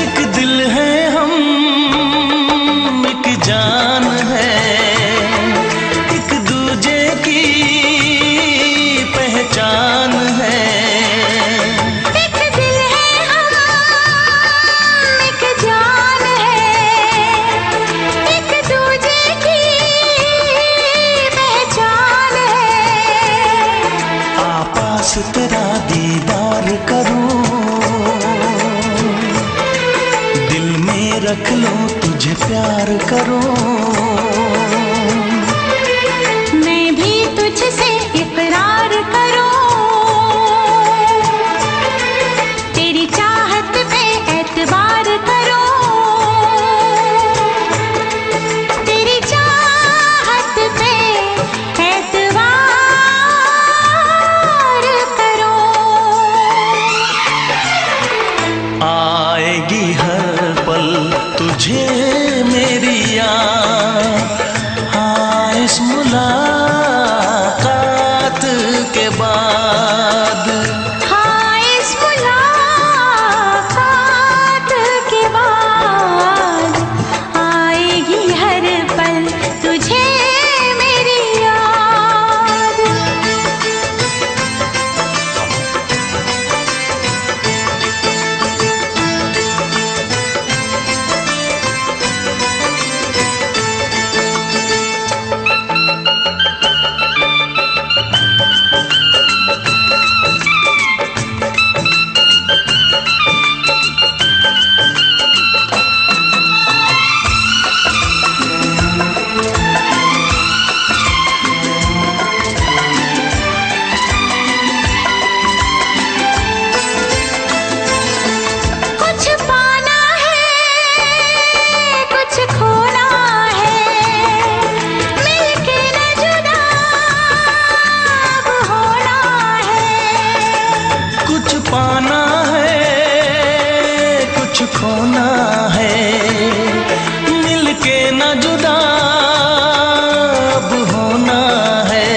एक दिल है हम, एक जान है, एक दूजे की पहचान है।
एक दिल है हम, एक जान है, एक दूजे की पहचान है।
आपास तेरा दीदार करूं, दिल में रख लो तुझे प्यार करूं,
मैं भी तुझसे इकरार करूं, तेरी चाहत पे एतबार करूं, तेरी चाहत पे एतबार करूं।
आएगी हर पल तुझे मेरी याद। हाँ इस मुलाकात के बाद,
हाँ इस मुलाकात के बाद आएगी हर पल तुझे मेरी याद। कुछ पाना है, कुछ खोना है, मिलके न जुदा अब होना है।
कुछ पाना है, कुछ खोना है, मिलके न जुदा अब होना है।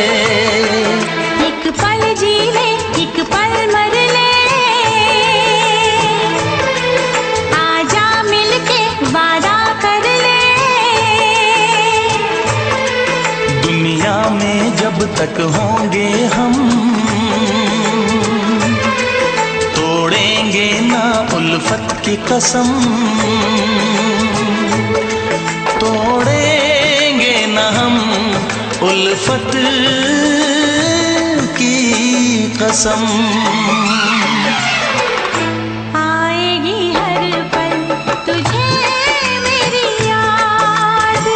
एक पल जी ले, एक पल मर ले, आजा मिलके वादा कर ले।
दुनिया में जब तक होंगे उल्फत की कसम, तोड़ेंगे न हम उल्फत की कसम।
आएगी हर पल तुझे मेरी याद,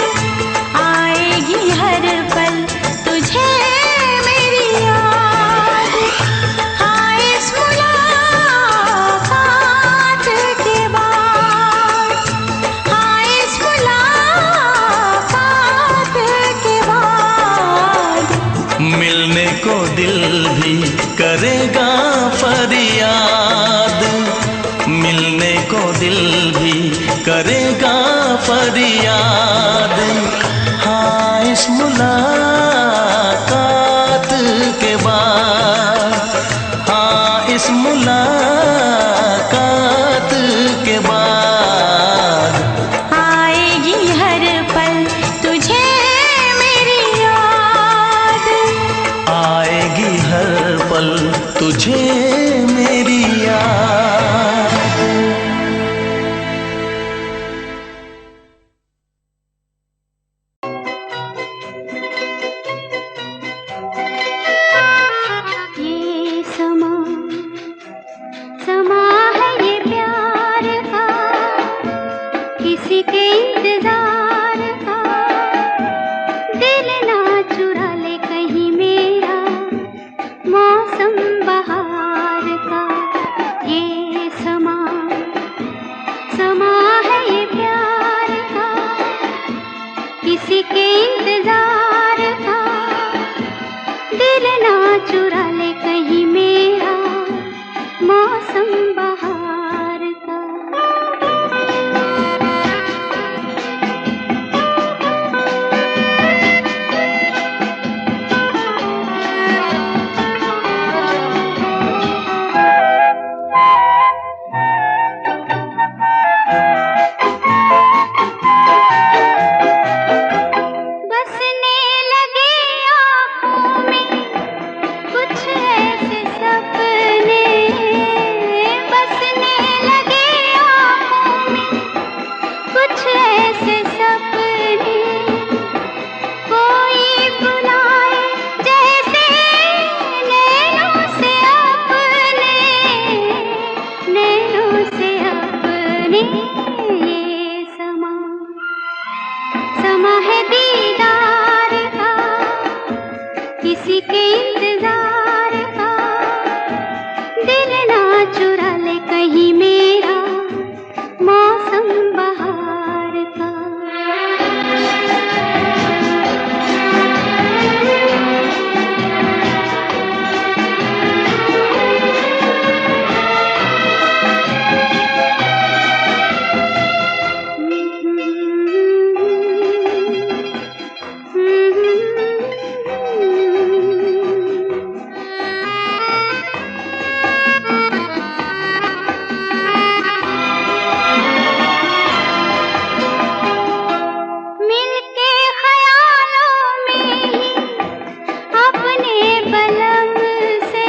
आएगी हर पल तुझे मेरी याद। हाँ इस मुलाकात के बाद, हाँ इस मुलाकात के बाद
मिलने को दिल भी करेगा फरियाद, मिलने को दिल भी करेगा फरियाद। हाँ इस मुलाकात के बाद, हाँ इस मुलाकात के बाद
आएगी हर पल तुझे मेरी याद,
आएगी हर पल तुझे मेरी याद।
ये समा समा है ये प्यार का, किसी के इंतजार का। दिल ना चुरा ले कहीं मेरा मौसम बहार का। ये समा समा है ये प्यार का, किसी के इंतजार का। दिल ना चुरा ले कहीं मेरा मौसम बहार का। बसने लगे आँखों में कुछ ऐसे सपने, बसने लगे आँखों में कुछ ऐसे सपने। कोई बुलाए जैसे नैनों से अपने, नैनों से अपने। ये समा समा है दीदार का, किसी के इंतजार का। दिल ना चुरा ले कहीं मेरा मौसम बहार का। मिलके ख्यालों में ही अपने बलम से,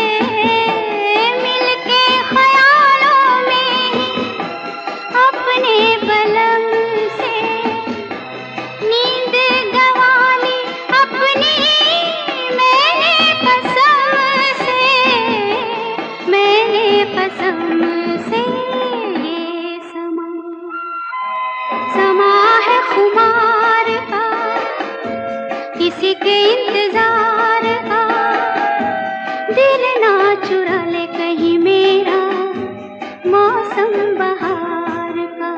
मिलके ख्यालों में ही अपने बलम से। नींद गंवाली अपनी मैंने कसम से, मैंने कसम से। ये समा समा है खुमार का, किसी के इंतजार का। दिल ना चुरा ले कहीं मेरा मौसम बहार का।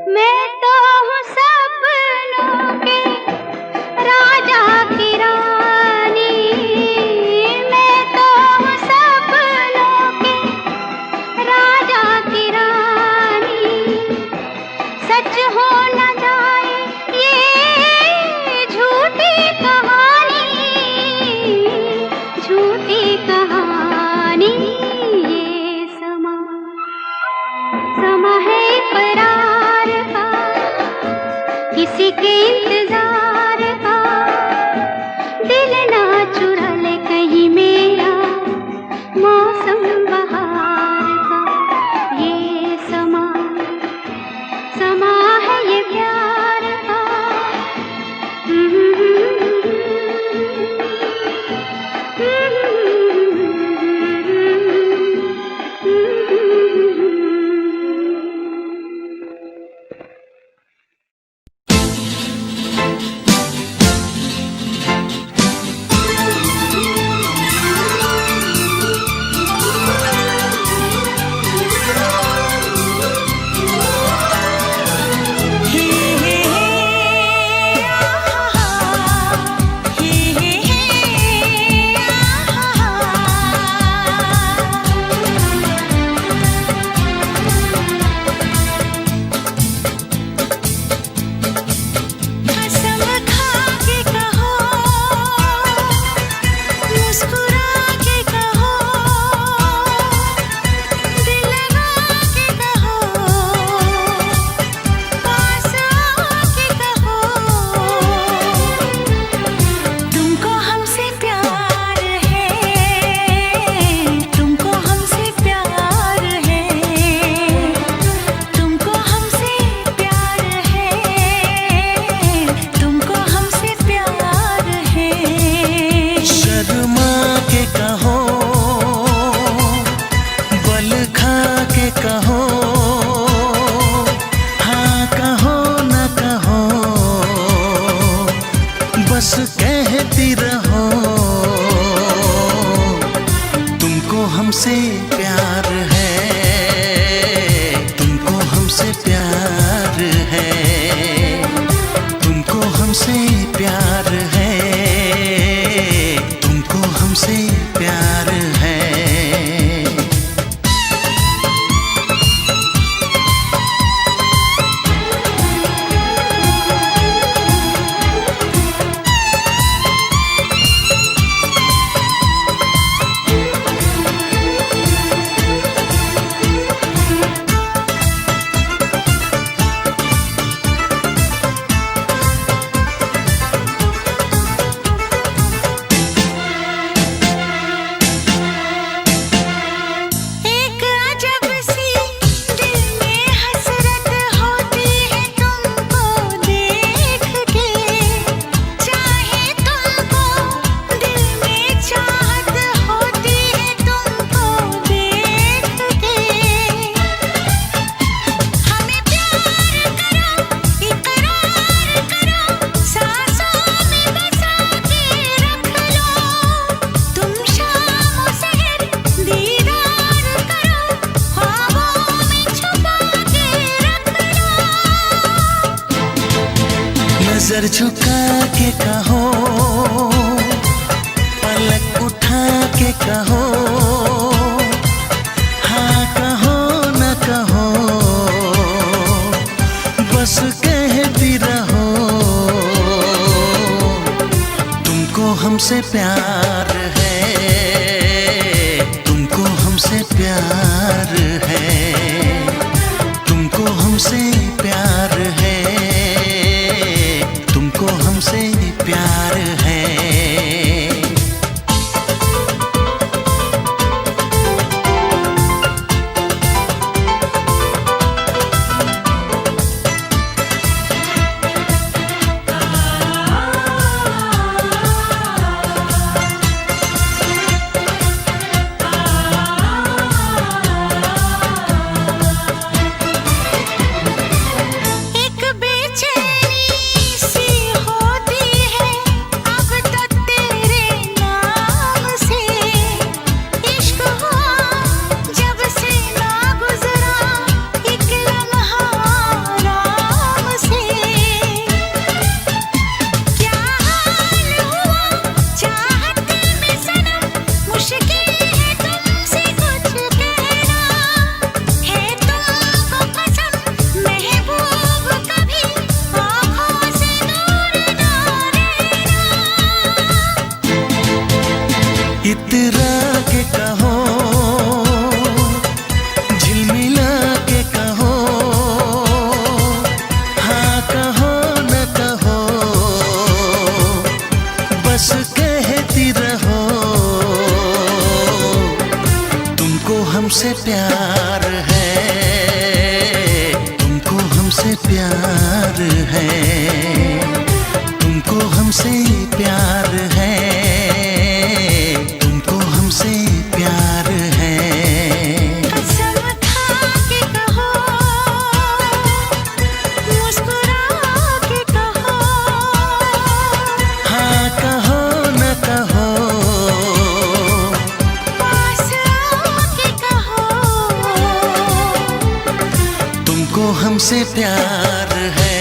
मैं तो हूँ सपनों के राजा की रानी, मैं तो हूँ
तुमको हमसे प्यार है, तुमको हमसे प्यार है, तुमको हमसे प्यार है, तुमको हमसे प्यार है।
एक अजब सी दिल में हसरत होती है तुमको देख के, चाहे तुमको दिल में चाहत होती है तुमको देख के। हमें प्यार करो, इकरार करो, सांसों में बसा के रख लो, तुम शाम सहर दीदार करो, ख्वाबों में छुपा के रख लो।
नजर झुका के कहो, पलक उठा के कहो, हाँ कहो न कहो, बस कहती रहो। तुमको हमसे प्यार है, तुमको हमसे प्यार है, तुमको हमसे प्यार है, तुमको हमसे प्यार है।
एक बेचैनी सी होती है अब तो तेरे नाम से, इश्क हुआ जब से ना गुजरा एक लम्हा आराम से। क्या हाल हुआ चाहत में सनम, मुश्किल है तुमसे कुछ कहना, है तुमको कसम महबूब कभी आँखों से दूर ना रहना।
इतरा के कहो, झिलमिला के कहो, हाँ कहो न कहो, बस कहती रहो। तुमको हमसे प्यार है, तुमको हमसे प्यार है, तुमको हमसे प्यार है, तुमको हमसे प्यार है।
कसम खा के कहो, मुस्कुरा के कहो,
हाँ कहो न कहो,
पास आके कहो।
तुमको हमसे प्यार है,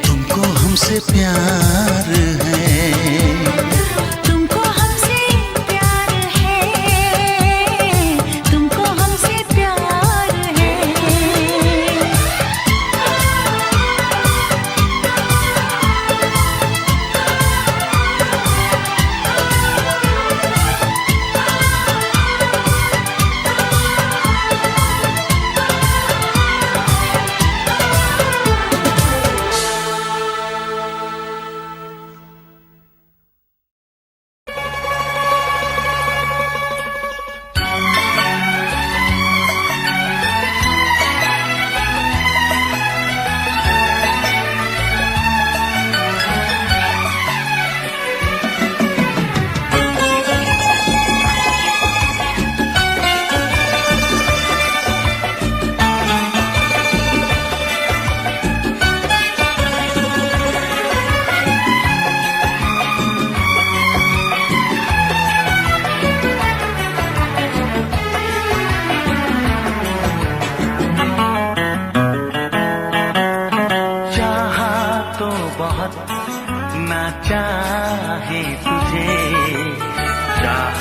तुमको हमसे प्यार है।
तुमको हमसे प्यार है, तुमको हमसे प्यार है।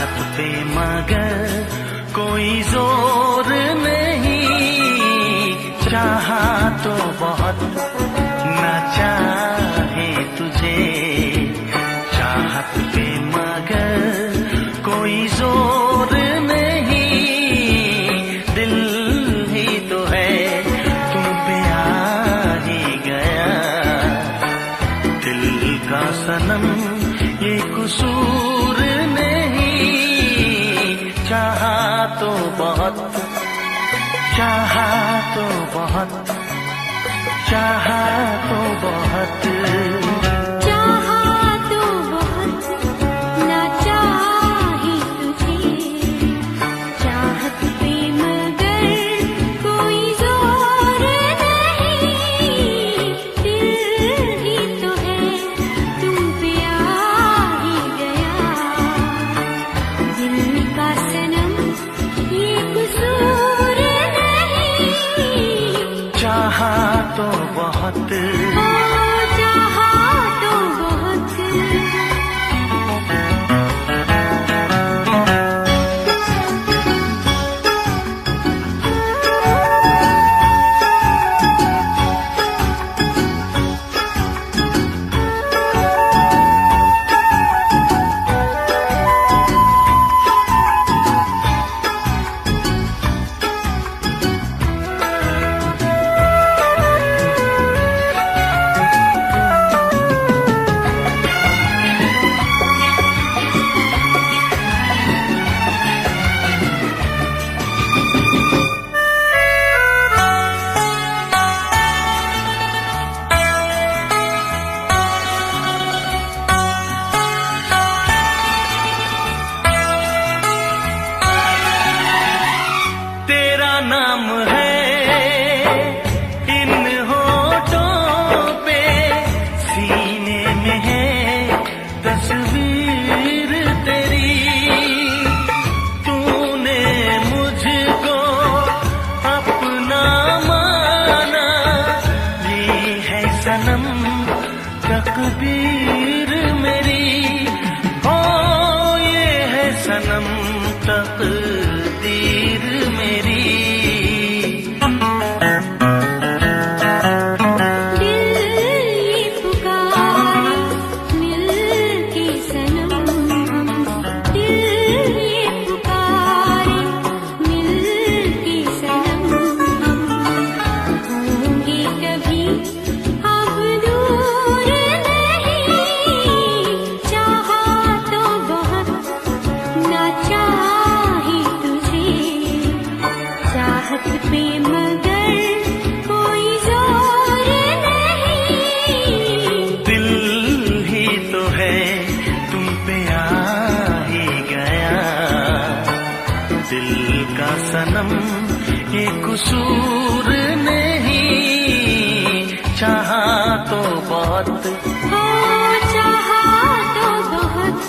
चाहत पे मगर कोई जोर नहीं, चाहा तो बहुत ना चाहे तुझे, चाहत पे मगर कोई जोर नहीं, दिल ही तो है तुम पे आ ही गया, दिल का सनम ये कसूर नहीं, चाहा तो बहुत, चाहा तो बहुत, चाहा तो बहुत,
चाहा तो बहुत ना चाहे तुझे, चाहत पे मगर कोई जोर नहीं, दिल ही तो है तुम पे आ ही गया, दिल का सनम ये कसूर नहीं,
चाहा तो बहुत,
चाहा तो बहुत।
तेरा नाम है इन होठों पे, सीने में है तस्वीर तेरी, तूने मुझको अपना माना, ये है सनम तकदीर मेरी, हो ये है सनम तकदीर मेरी,
दिल ये पुकारे मिल के सनम हम, दिल ये पुकारे मिल के सनम हम, होंगे कभी अब दूर नहीं, चाहा तो बहुत ना चाहे तुझे, चाहत पे मगर कोई जोर नहीं,
दिल ही तो है तुम पे आ ही गया, दिल का सनम ये कसूर नहीं, चाहा तो बहुत,
चाहा तो बहुत।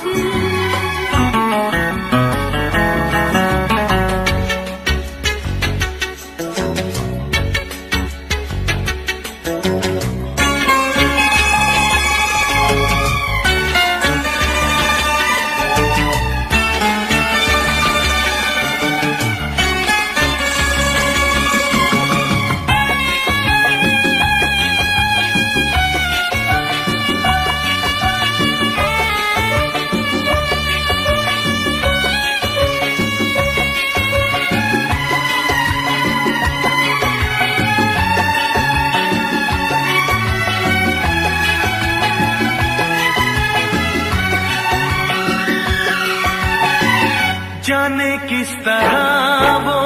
जाने किस तरह वो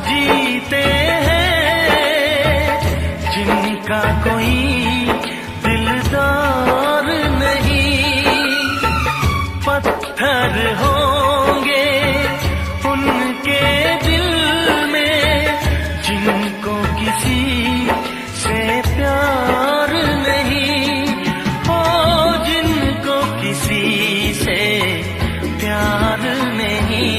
जीते हैं जिनका कोई दिलदार नहीं, पत्थर होंगे उनके दिल में जिनको किसी से प्यार नहीं, ओ जिनको किसी से प्यार नहीं,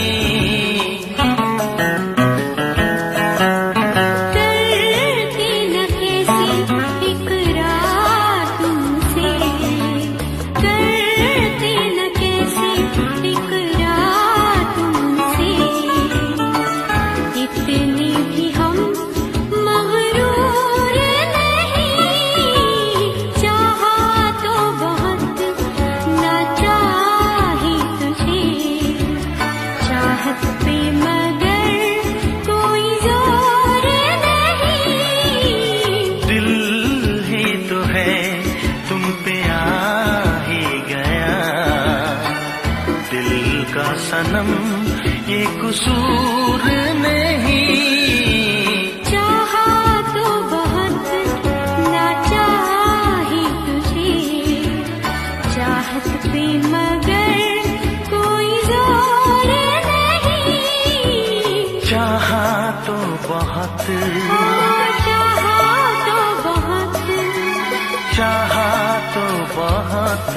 चाहत पे मगर कोई जोर नहीं।
दिल ही तो है तुम पे आ ही गया, दिल का सनम ये कसूर नहीं।
चाहा तो बहुत ना चाही तुझे, चाहत पे मगर कोई जोर नहीं।
चाहा तो बहुत,
चाहा तो बहुत,
चाहा तो बहुत।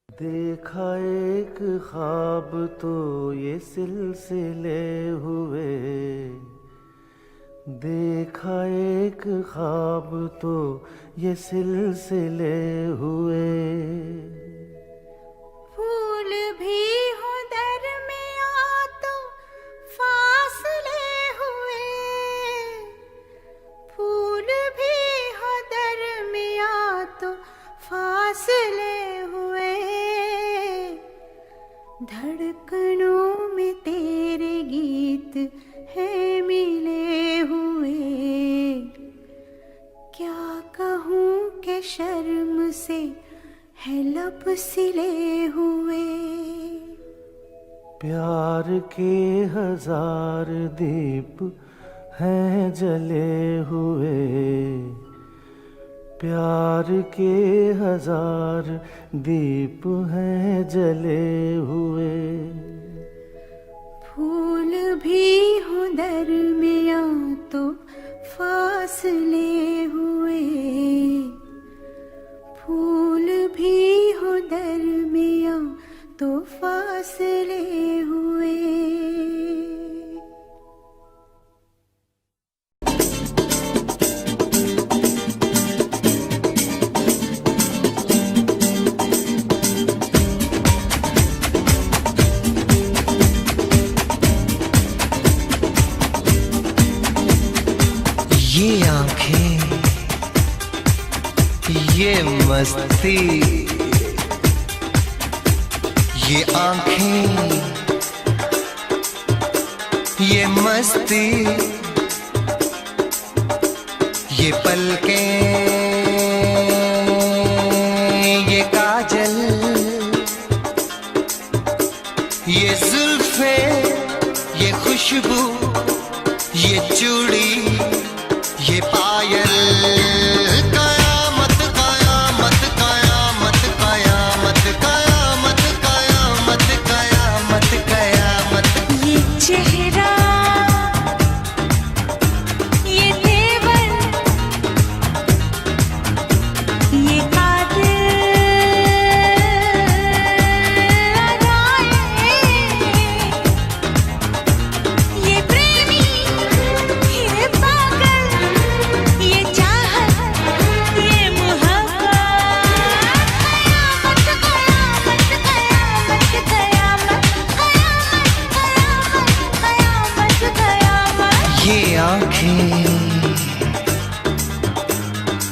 देखा एक ख्वाब तो ये सिलसिले हुए, देखा एक ख्वाब तो ये सिलसिले हुए।
फूल भी हो दरमियां तो फासले हुए, फूल भी हो दरमियां तो फासले हुए। धड़कनों में तेरे गीत है मिले हुए, क्या कहूँ के शर्म से है लब सिले हुए।
प्यार के हजार दीप हैं जले हुए, प्यार के हजार दीप हैं जले हुए।
फूल भी हो दरमियां तो फासले हुए, फूल भी हो दरमियां तो फासले हुए।
ये आंखें, ये मस्ती, ये आंखें, ये मस्ती, ये पलकें, ये काजल, ये जुल्फे, ये खुशबू, ये चूड़ी, ये पायल। कयामत कयामत कयामत कयामत कयामत कयामत कयामत कयामत।
ये चेहरा, ये तेवर, ये कातिल अदाएं, ये प्रेमी, ये पागल, ये चाहत, ये मोहब्बत। कयामत कयामत कयामत कयामत कयामत कयामत।
ये आंखें,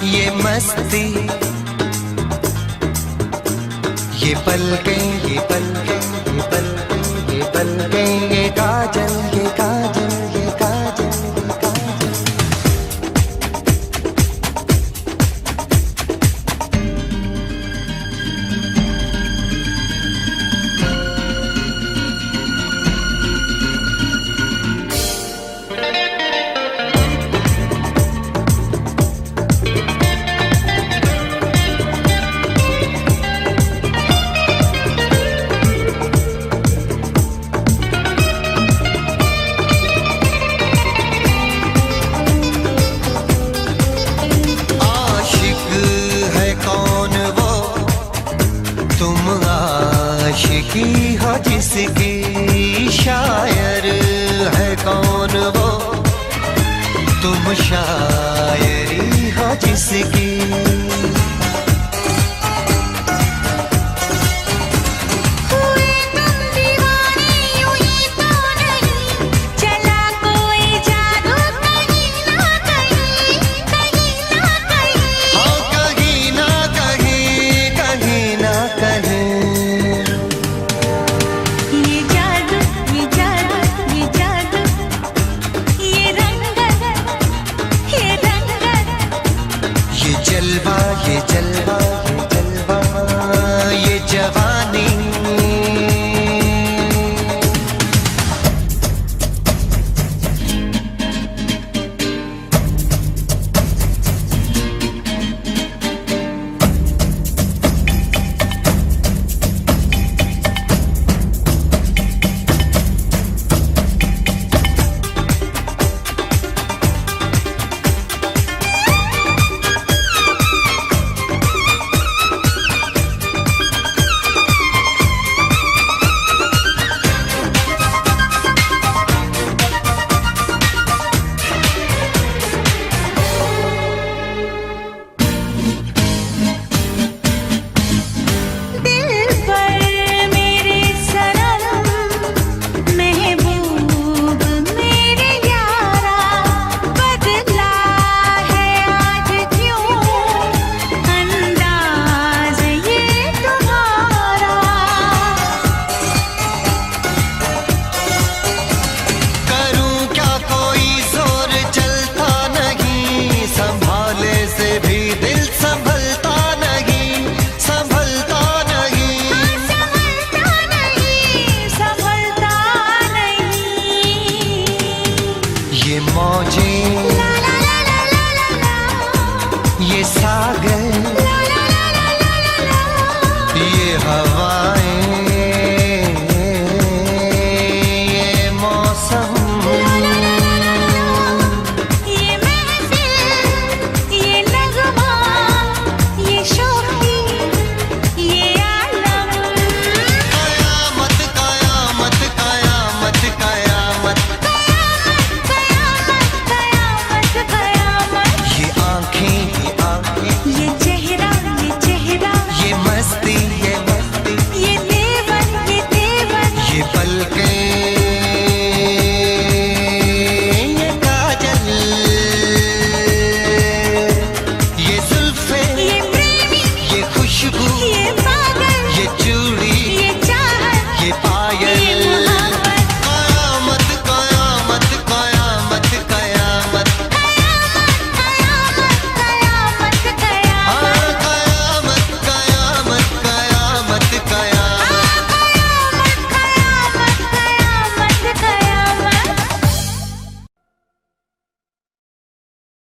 ये मस्ती, ये पलकें, ये पलकें, ये पलकें, ये पलकें, ये काजल, ये काजल, ये काजल, ये काजल। आशिकी हो जिसकी शायर है कौन वो, तुम शायरी हो जिसकी।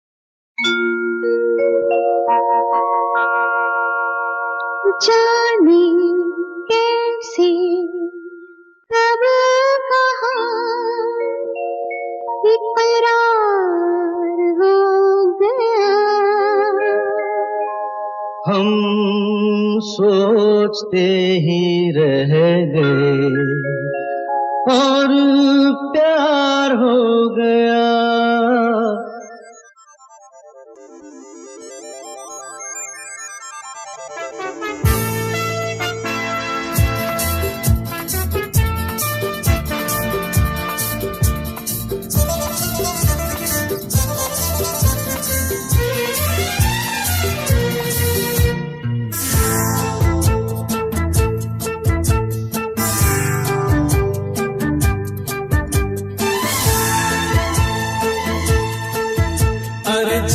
जाने कैसे कब कहाँ इकरार हो गया,
हम सोचते ही रह गए और प्यार हो गया।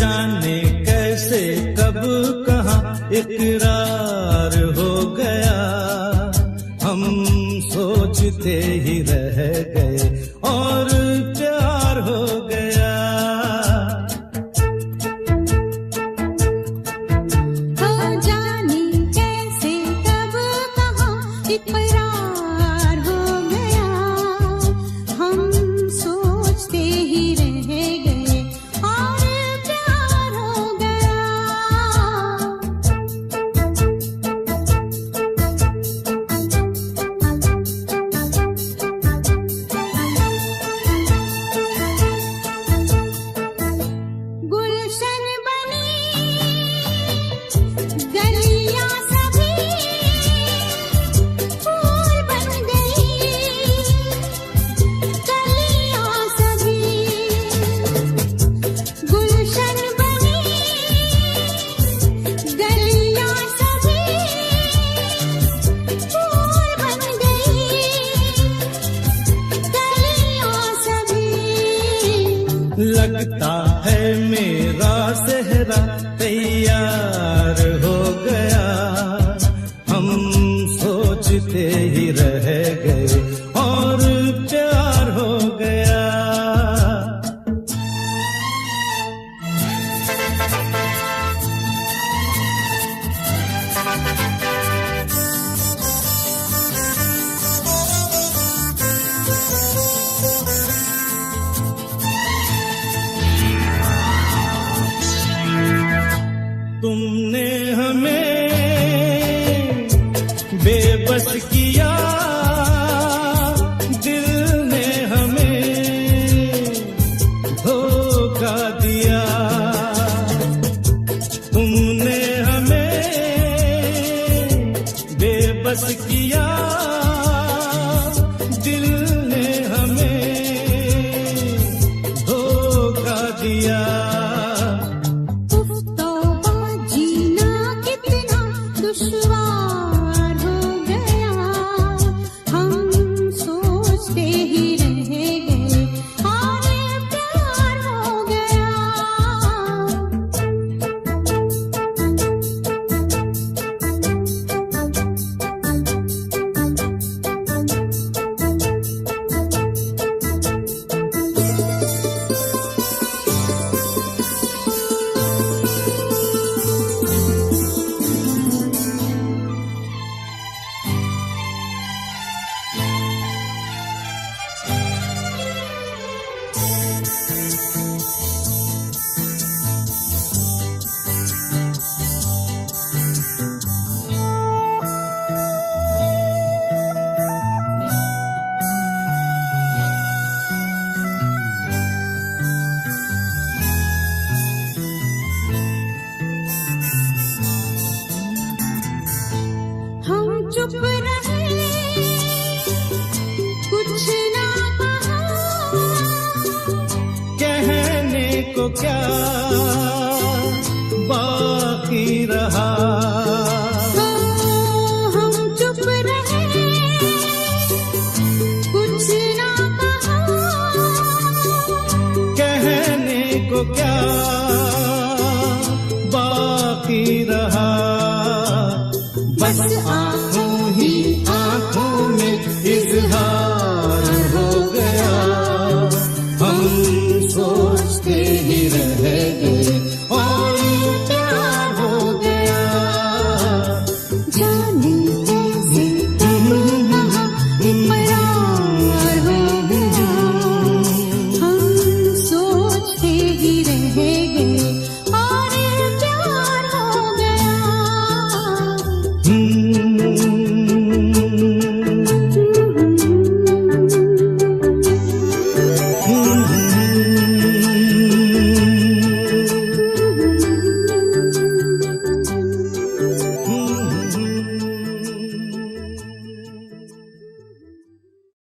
जाने कैसे कब कहाँ इकरार हो गया, हम सोचते ही रह गए और प्यार हो गया।
हाँ जाने कैसे कब कहाँ इकरार हो गया, हम सोचते ही रह गए और
लगता है मेरा सेहरा तैयार हो गया, हम सोचते ही रह गए और प्यार हो गया। तुमने हमें बेबस किया, दिल ने हमें धोखा दिया। तुमने हमें बेबस किया, दिल ने हमें धोखा दिया।
दुश्वार हो गया, हम सोचते ही रह गए और प्यार हो गया। हम चुप रहे, कुछ ना कहा,
कहने को क्या